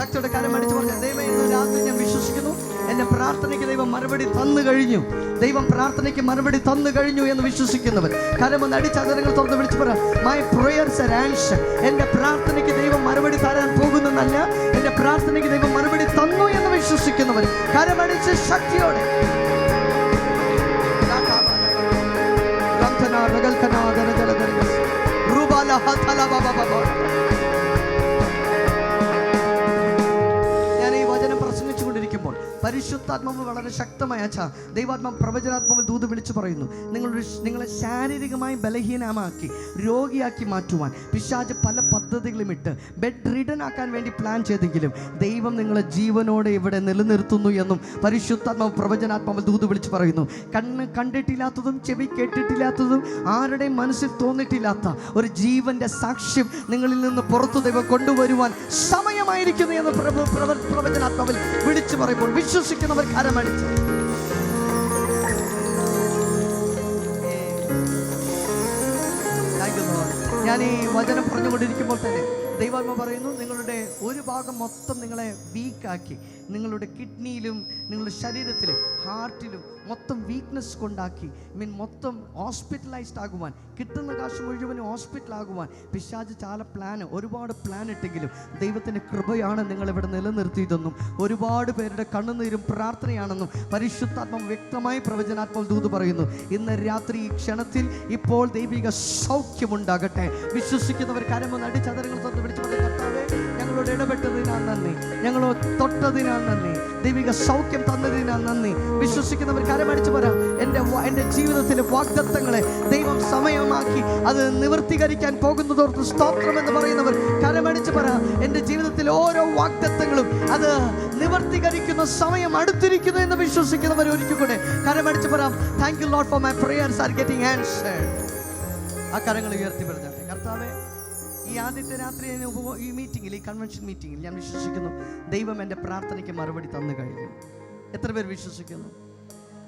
ശക്തിയോടെ കരമടിച്ച് പറഞ്ഞ ദൈവം, ഇന്ന് രാത്രി ഞാൻ വിശ്വസിക്കുന്നു എൻ്റെ പ്രാർത്ഥനയ്ക്ക് ദൈവം മറുപടി തന്നു കഴിഞ്ഞു. ദൈവം പ്രാർത്ഥനയ്ക്ക് മറുപടി തന്നു കഴിഞ്ഞു എന്ന് വിശ്വസിക്കുന്നവർ കരമൊന്ന് അടിച്ചതരങ്ങൾ തുറന്ന് വിളിച്ചു പറ, മൈ പ്രേയേഴ്സ് ആർ ആൻസർഡ്. എൻ്റെ പ്രാർത്ഥനയ്ക്ക് ദൈവം മറുപടി തരാൻ പോകുന്നതല്ല, എൻ്റെ പ്രാർത്ഥനയ്ക്ക് ദൈവം മറുപടി തന്നു എന്ന് വിശ്വസിക്കുന്നവർ കരമടിച്ച് ശക്തിയോടെ പരിശുദ്ധാത്മാവ് വളരെ ശക്തമായ ദൈവാത്മാവ് പ്രവചനാത്മാവ് ദൂത് വിളിച്ചു പറയുന്നു, നിങ്ങളെ ശാരീരികമായി ബലഹീനമാക്കി രോഗിയാക്കി മാറ്റുവാൻ പിശാച് പല പദ്ധതികളും ഇട്ട് ബെഡ് റിഡൻ ആക്കാൻ വേണ്ടി പ്ലാൻ ചെയ്തെങ്കിലും ദൈവം നിങ്ങളെ ജീവനോടെ ഇവിടെ നിലനിർത്തുന്നു എന്നും പരിശുദ്ധാത്മാവ് പ്രവചനാത്മാവ് ദൂത് വിളിച്ചു പറയുന്നു. കണ്ണ് കണ്ടിട്ടില്ലാത്തതും ചെവി കേട്ടിട്ടില്ലാത്തതും ആരുടെയും മനസ്സിൽ തോന്നിട്ടില്ലാത്ത ഒരു ജീവന്റെ സാക്ഷ്യം നിങ്ങളിൽ നിന്ന് പുറത്തു ദൈവം കൊണ്ടുവരുവാൻ സമയമായിരിക്കുന്നു എന്ന് പ്രവചനാത്മാവിൽ വിളിച്ചു പറയുമ്പോൾ വിശ്വസിക്കുന്നവർ കരമടിച്ചു. ഞാൻ ഈ വചനം പറഞ്ഞുകൊണ്ടിരിക്കുമ്പോൾ തന്നെ ദൈവാത്മ പറയുന്നു, നിങ്ങളുടെ ഒരു ഭാഗം മൊത്തം നിങ്ങളെ വീക്കാക്കി, നിങ്ങളുടെ കിഡ്നിയിലും നിങ്ങളുടെ ശരീരത്തിലും ഹാർട്ടിലും മൊത്തം വീക്ക്നെസ് കൊണ്ടാക്കി, മൊത്തം ഹോസ്പിറ്റലൈസ്ഡ് ആകുവാൻ, കിട്ടുന്ന കാശ് മുഴുവനും ഹോസ്പിറ്റലാകുവാൻ പിശാച് ഒരുപാട് പ്ലാൻ ഇട്ടെങ്കിലും ദൈവത്തിൻ്റെ കൃപയാണ് നിങ്ങളിവിടെ നിലനിർത്തിയതെന്നും ഒരുപാട് പേരുടെ കണ്ണുനീരും പ്രാർത്ഥനയാണെന്നും പരിശുദ്ധാത്മാവ് വ്യക്തമായി പ്രവചനാത്മാവ് ദൂത് പറയുന്നു. ഇന്ന് രാത്രി ഈ ക്ഷണത്തിൽ ഇപ്പോൾ ദൈവിക സൗഖ്യമുണ്ടാകട്ടെ. വിശ്വസിക്കുന്നവർ കരമൊന്ന് അടിച്ചതരങ്ങൾ തൊട്ട് വിളിച്ചു പറഞ്ഞു, കർത്താവേ ഞങ്ങളോട് ഇടപെട്ടതിനാൽ നന്ദി, ഞങ്ങളോ തൊട്ടതിനാൽ നന്ദി, ദൈവിക സൗഖ്യം തന്നതിനാൽ നന്ദി. വിശ്വസിക്കുന്നവർ കരമടിച്ചു പറയാം, എൻ്റെ ജീവിതത്തിലെ വാഗ്ദത്തങ്ങളെ ദൈവം സമയമാക്കി അത് നിവർത്തീകരിക്കാൻ പോകുന്നതോർത്ത് സ്തോത്രം എന്ന് പറയുന്നവർ കരമടിച്ചു പറയാം, എൻ്റെ ജീവിതത്തിലെ ഓരോ വാഗ്ദത്തങ്ങളും അത് നിവർത്തീകരിക്കുന്ന സമയം അടുത്തിരിക്കുന്നു എന്ന് വിശ്വസിക്കുന്നവർ ഒരിക്കൽ കൂടെ കരമടിച്ചു പറയാം. Thank you Lord for my prayers are getting answered. ആ കരങ്ങൾ ഉയർത്തി പറഞ്ഞാട്ടെ. കർത്താവേ, ഈ ആദ്യത്തെ രാത്രി ഈ മീറ്റിങ്ങിൽ, ഈ കൺവെൻഷൻ മീറ്റിങ്ങിൽ ഞാൻ വിശ്വസിക്കുന്നു ദൈവം എൻ്റെ പ്രാർത്ഥനയ്ക്ക് മറുപടി തന്നു കഴിഞ്ഞു. എത്ര പേർ വിശ്വസിക്കുന്നു?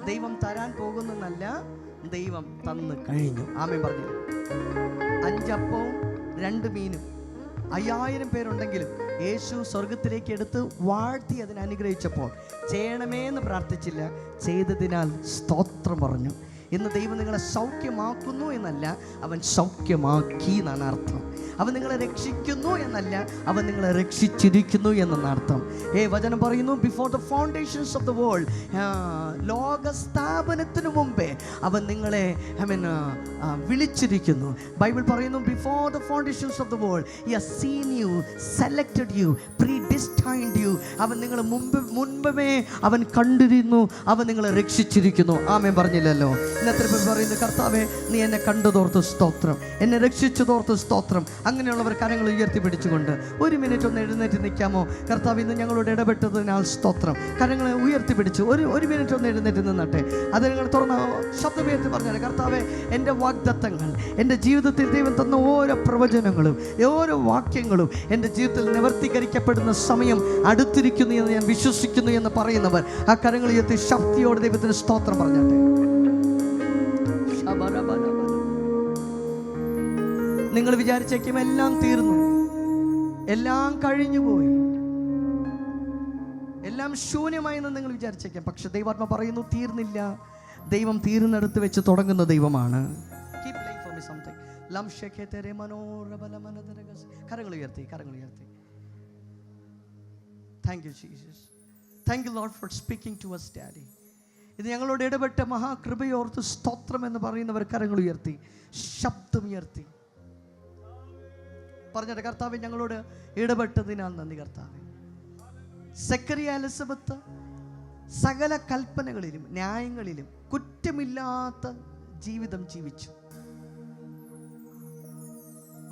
ദൈവം തരാൻ പോകുന്നല്ല, ദൈവം തന്നു കഴിഞ്ഞു. ആമേൻ പറഞ്ഞു. 5 അപ്പവും 2 മീനും 5000 പേരുണ്ടെങ്കിലും യേശു സ്വർഗത്തിലേക്ക് എടുത്ത് വാഴ്ത്തി അതിനെ അനുഗ്രഹിച്ചപ്പോൾ ചെയ്യണമേ എന്ന് പ്രാർത്ഥിച്ചില്ല, ചെയ്തതിനാൽ സ്തോത്രം പറഞ്ഞു. ഇന്ന് ദൈവം നിങ്ങളെ സൗഖ്യമാക്കുന്നു എന്നല്ല, അവൻ സൗഖ്യമാക്കി എന്നാണ് അർത്ഥം. അവൻ നിങ്ങളെ രക്ഷിക്കുന്നു എന്നല്ല, അവൻ നിങ്ങളെ രക്ഷിച്ചിരിക്കുന്നു എന്നാണ് അർത്ഥം. വചനം പറയുന്നു, before the foundations of the world, ലോക സ്ഥാപനത്തിന് മുമ്പേ അവൻ നിങ്ങളെ വിളിച്ചിരിക്കുന്നു. ബൈബിൾ പറയുന്നു, before the foundations of the world he has seen you, selected you, predestined you. അവൻ നിങ്ങളെ മുൻപേ അവൻ കണ്ടിരുന്നു, അവൻ നിങ്ങളെ രക്ഷിച്ചിരിക്കുന്നു. ആമേൻ പറഞ്ഞില്ലല്ലോ. ഇന്നത്തെ പേർ പറയുന്നു, കർത്താവേ നീ എന്നെ കണ്ടതോർത്ത് സ്തോത്രം, എന്നെ രക്ഷിച്ചതോർത്ത് സ്തോത്രം. അങ്ങനെയുള്ളവർ കരങ്ങൾ ഉയർത്തി പിടിച്ചുകൊണ്ട് 1 മിനിറ്റ് ഒന്ന് എഴുന്നേറ്റ് നിൽക്കാമോ? കർത്താവ് ഇന്ന് ഞങ്ങളോട് ഇടപെട്ടതിനാൽ സ്തോത്രം. കരങ്ങളെ ഉയർത്തി പിടിച്ച് ഒരു മിനിറ്റ് ഒന്ന് എഴുന്നേറ്റ് നിന്നട്ടെ. അത് നിങ്ങൾ തുറന്ന ശബ്ദമുയർത്തി പറഞ്ഞാൽ, കർത്താവേ എൻ്റെ വാഗ്ദത്തങ്ങൾ, എൻ്റെ ജീവിതത്തിൽ ദൈവം തന്ന ഓരോ പ്രവചനങ്ങളും ഓരോ വാക്യങ്ങളും എൻ്റെ ജീവിതത്തിൽ നിവർത്തീകരിക്കപ്പെടുന്ന സമയം അടുത്തിരിക്കുന്നു എന്ന് ഞാൻ വിശ്വസിക്കുന്നു എന്ന് പറയുന്നവർ ആ കരങ്ങൾ ഉയർത്തി ശക്തിയോടെ ദൈവത്തിന് സ്തോത്രം പറഞ്ഞാട്ടെ. നിങ്ങൾ വിചാരിച്ചേക്കും എല്ലാം തീർന്നു, എല്ലാം കഴിഞ്ഞുപോയി, എല്ലാം ശൂന്യമായി എന്ന് നിങ്ങൾ വിചാരിച്ചേക്കാം. പക്ഷെ ദൈവാത്മ പറയുന്നു, തീർന്നില്ല. ദൈവം തീർന്നെടുത്ത് വെച്ച് തുടങ്ങുന്ന ദൈവമാണ്. കരങ്ങൾ ഉയർത്തി, കരങ്ങൾ ഉയർത്തി. Thank you Jesus. Thank you Lord for speaking to us, daddy. ഇത് ഞങ്ങളോട് ഇടപെട്ട മഹാകൃപയോർത്ത് സ്തോത്രം എന്ന് പറയുന്നവർ കരങ്ങൾ ഉയർത്തി, ശബ്ദമുയർത്തി പറഞ്ഞിട്ട്, കർത്താവേ ഞങ്ങളോട് ഇടപെട്ടതിനാൽ നന്ദി. കർത്താവേ, സെക്കറിയ എലിസബത്ത് സകല കൽപ്പനകളിലും ന്യായങ്ങളിലും കുറ്റമില്ലാത്ത ജീവിതം ജീവിച്ചു.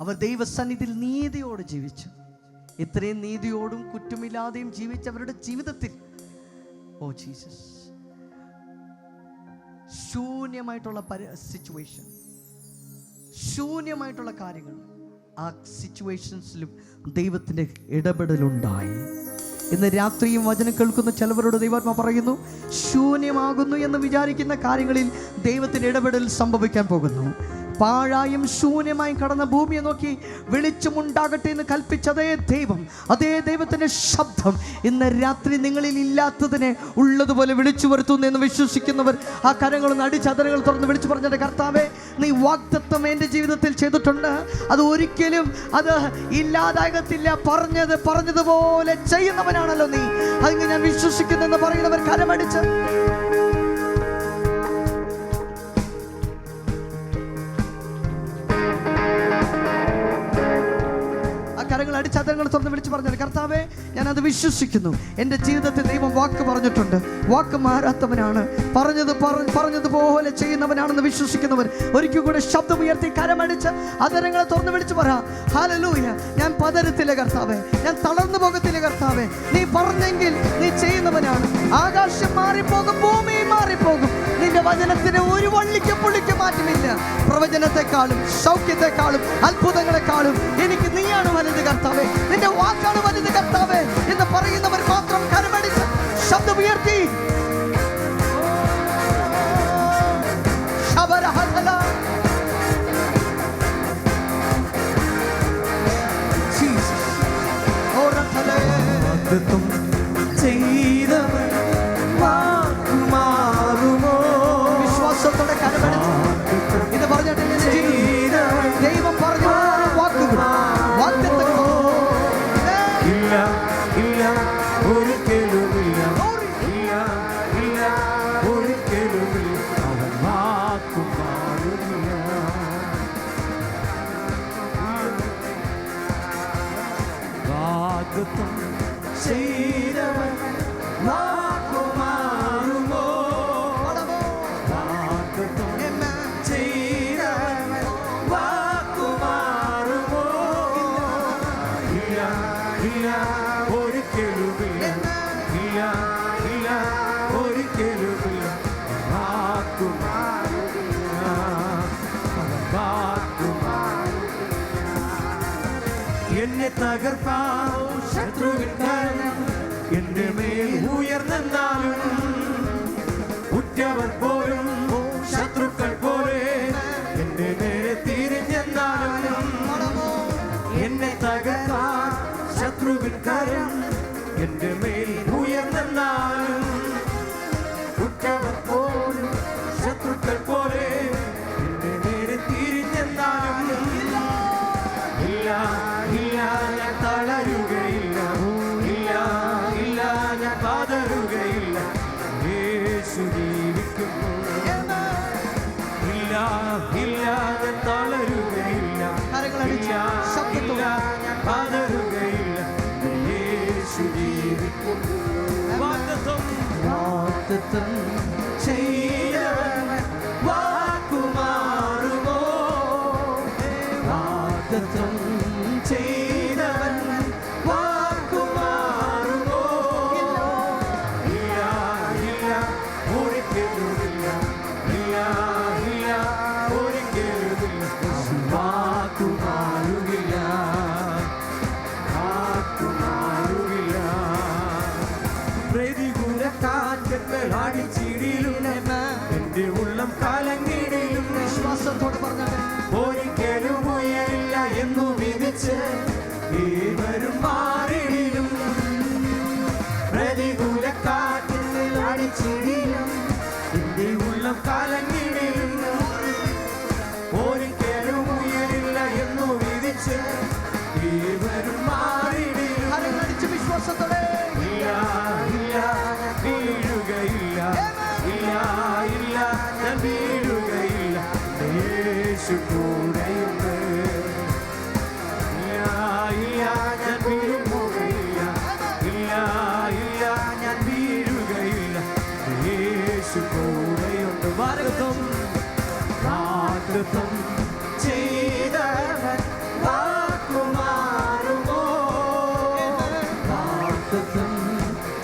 അവർ ദൈവസന്നിധിയിൽ നീതിയോട് ജീവിച്ചു. ഇത്രയും നീതിയോടും കുറ്റമില്ലാതെയും ജീവിച്ചവരുടെ ജീവിതത്തിൽ, ഓ ജീസസ്, ശൂന്യമായിട്ടുള്ള സിറ്റുവേഷൻ, ശൂന്യമായിട്ടുള്ള കാര്യങ്ങൾ, ആ സിറ്റുവേഷൻസിലും ദൈവത്തിൻ്റെ ഇടപെടലുണ്ടായി. ഇന്ന് രാത്രിയും വചനം കേൾക്കുന്ന ചിലവരോട് ദൈവാത്മാ പറയുന്നു, ശൂന്യമാകുന്നു എന്ന് വിചാരിക്കുന്ന കാര്യങ്ങളിൽ ദൈവത്തിൻ്റെ ഇടപെടൽ സംഭവിക്കാൻ പോകുന്നു. പാഴായും ശൂന്യമായും കടന്ന ഭൂമിയെ നോക്കി വെളിച്ചമുണ്ടാകട്ടെ എന്ന് കൽപ്പിച്ച അതേ ദൈവത്തിൻ്റെ ശബ്ദം ഇന്ന് രാത്രി നിങ്ങളിൽ ഇല്ലാത്തതിനെ ഉള്ളതുപോലെ വിളിച്ചു വരുത്തുന്നു എന്ന് വിശ്വസിക്കുന്നവർ ആ കരങ്ങളൊന്ന് അടിച്ചതരങ്ങൾ തുറന്ന് വിളിച്ചു പറഞ്ഞിട്ട്, കർത്താവേ നീ വാഗ്ദത്തം എൻ്റെ ജീവിതത്തിൽ ചെയ്തിട്ടുണ്ട്, അത് ഒരിക്കലും അത് ഇല്ലാതാകത്തില്ല, പറഞ്ഞതുപോലെ ചെയ്യുന്നവനാണല്ലോ നീ, അതിന് ഞാൻ വിശ്വസിക്കുന്നെന്ന് പറയുന്നവർ കരമടിച്ച് കരങ്ങൾ അടിച്ച് അതരങ്ങൾ തുറന്ന് വിളിച്ച് പറഞ്ഞാൽ, കർത്താവേ ഞാനത് വിശ്വസിക്കുന്നു. എൻ്റെ ജീവിതത്തിൽ ദൈവം വാക്ക് പറഞ്ഞിട്ടുണ്ട്. വാക്ക് മാറാത്തവനാണ്, പറഞ്ഞതുപോലെ ചെയ്യുന്നവനാണെന്ന് വിശ്വസിക്കുന്നവൻ ഒരിക്കൽ കൂടെ ശബ്ദമുയർത്തി കരമടിച്ച് അതരങ്ങളെ തുറന്ന് വിളിച്ച് പറ, ഹല്ലേലൂയ. ഞാൻ പതരത്തില്ല കർത്താവേ, ഞാൻ തളർന്നു പോകത്തില്ല കർത്താവേ. നീ പറഞ്ഞെങ്കിൽ നീ ചെയ്യുന്നവനാണ്. ആകാശം മാറിപ്പോകും, ഭൂമി മാറിപ്പോകും, നിന്റെ വചനത്തിന് ഒരു വള്ളിക്ക് പുള്ളിക്ക് മാറ്റമില്ല. പ്രവചനത്തെക്കാളും സൗഖ്യത്തെക്കാളും അത്ഭുതങ്ങളെക്കാളും എനിക്ക് നീയാണ് വലുത് കർത്താവേ, നിന്റെ വാക്കാണ് വലുത് കർത്താവേ എന്ന് പറയുന്നവർ മാത്രം കരമടിച്ച് ശബ്ദമുയർത്തി വിശ്വാസത്തോടെ കരമടിച്ച് ഇത് പറഞ്ഞിട്ട് ദൈവം പറഞ്ഞു വാക്കുകൾ എന്നെ തകർപ്പാൻ ശത്രുവിൻ കരം എന്റെ മേൽ ഉയർന്നാലും ഉറ്റവർ പോലും ശത്രുക്കൾ പോലെ എന്റെ നേരെ തിരിഞ്ഞെന്നാലും എന്നെ തകർപ്പാൻ ശത്രുവിൻ കരം എന്റെ മേൽ ഉയർന്നാലും ഉറ്റവർ പോലും ശത്രുക്കൾ പോലെ എന്റെ നേരെ തിരിഞ്ഞെന്നാലും ഞാൻ തളരുകയില്ല, ഞാൻ പതറുകയില്ല. യേശു ജീവിക്കുന്നു. ഞാൻ തളരുകയില്ല, ഞാൻ പതറുകയില്ല. യേശു ജീവിക്കുന്നു. വാഗ്ദത്തം ചെയ്തവൻ വാക്കുമാറുമോ? വാഗ്ദത്തം ചെയ്തവൻ വാക്കുമാറുമോ? ഇല്ല ഒരിക്കലുമില്ല, ഇല്ല ഒരിക്കലുമില്ല. വാക്കുമാറുകില്ല, വാക്കുമാറുകില്ല. പ്രതികൂല കാറ്റങ്ങൾ അടിച്ചിടിലും എന്റെ ഉള്ളം കലങ്ങിടിലും വിശ്വാസത്തോടെ പറഞ്ഞാൽ ഒരിക്കലും ഉയരില്ല എന്നു വിധിച്ച് ഏവരും മാറിയിലും പ്രതികൂല കാറ്റിൽ അടിച്ചിടിലും എന്റെ ഉള്ളം കലങ്ങിടിലും ഒരിക്കലും ഉയരില്ല എന്നു വിധിച്ച് ഏവരും മാറിയിലും അടിച്ച് വിശ്വാസത്തോടെ വീഴുകയില്ല, ഇല്ല ഞാൻ വീഴുകയില്ല. യേശു കൂടെയുണ്ട്. ഞാൻ വീഴുകയില്ല, ഇല്ല ഞാൻ വീഴുകയില്ല. യേശു കൂടെയുണ്ട്. വാഗ്ദത്തം ചെയ്തവൻ വാക്കുമാറുമോ? വാഗ്ദത്തം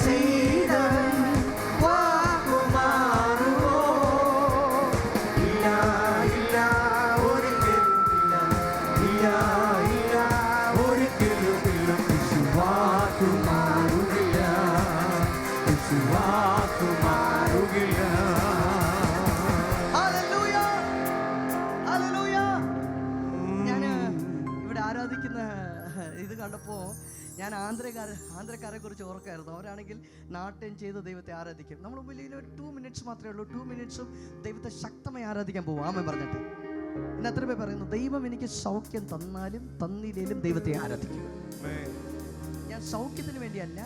ചെയ്തവൻ വാക്കുമാറുമോ? ഇല്ല ഒരിക്കലുമില്ല, ഇല്ല ഒരിക്കലുമില്ല. വാക്കുമാറുകില്ല, വാക്കുമാറുകില്ല. ഞാന് ഇവിടെ ആരാധിക്കുന്ന ഇത് കണ്ടപ്പോൾ ഞാൻ ആന്ധ്രക്കാരെ കുറിച്ച് ഓർക്കായിരുന്നു. അവരാണെങ്കിൽ നാട്യം ചെയ്ത് ദൈവത്തെ ആരാധിക്കും. നമ്മൾ മുമ്പിൽ ഒരു 2 മിനിറ്റ്സ് മാത്രമേ ഉള്ളൂ. 2 മിനിറ്റ്സും ദൈവത്തെ ശക്തമായി ആരാധിക്കാൻ പോകും. ആമേൻ പറഞ്ഞിട്ട് ഇന്ന് എത്ര പേർ പറയുന്നു, ദൈവം എനിക്ക് സൗഖ്യം തന്നാലും തന്നില്ലേലും ദൈവത്തെ ആരാധിക്കുക. ഞാൻ ഞാൻ സൗഖ്യത്തിന് വേണ്ടിയല്ല.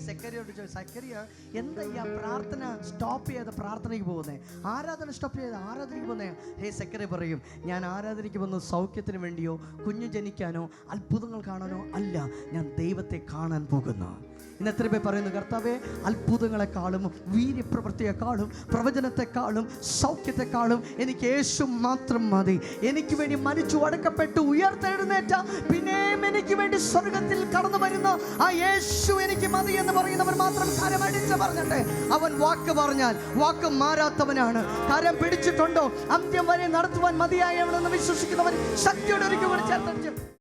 സെക്രട്ടറിയോട് ചോദിച്ചു, സെക്രട്ടറിയ എന്താ ഈ പ്രാർത്ഥന സ്റ്റോപ്പ് ചെയ്ത് പ്രാർത്ഥനയ്ക്ക് പോകുന്നത്, ആരാധന സ്റ്റോപ്പ് ചെയ്ത് ആരാധനയ്ക്ക് പോകുന്നത്? സെക്രട്ടറി പറയും, ഞാൻ ആരാധനയ്ക്ക് വന്നത് സൗഖ്യത്തിന് വേണ്ടിയോ കുഞ്ഞു ജനിക്കാനോ അത്ഭുതങ്ങൾ കാണാനോ അല്ല, ഞാൻ ദൈവത്തെ കാണാൻ പോകുന്നു. ഇന്ന് എത്ര പേർ പറയുന്നു, കർത്താവേ, അത്ഭുതങ്ങളെക്കാളും വീര്യപ്രവൃത്തിയെക്കാളും പ്രവചനത്തെക്കാളും സൗഖ്യത്തെക്കാളും എനിക്ക് യേശു മാത്രം മതി. എനിക്ക് വേണ്ടി മരിച്ചു അടക്കപ്പെട്ടു ഉയർത്തെഴുന്നേറ്റ പിന്നെയും എനിക്ക് വേണ്ടി സ്വർഗത്തിൽ കടന്നു വരുന്ന ആ യേശു എനിക്ക് മതി എന്ന് പറയുന്നവർ മാത്രം കരം അടിച്ച് പറഞ്ഞിട്ട്, അവൻ വാക്ക് പറഞ്ഞാൽ വാക്ക് മാറാത്തവനാണ്. കരം പിടിച്ചിട്ടുണ്ടോ അന്ത്യം വരെ നടത്തുവാൻ മതിയായവനെന്ന് വിശ്വസിക്കുന്നവൻ ശക്തിയോടെ ഒരിക്കൽ കൂടി ചേർത്തടിച്ച്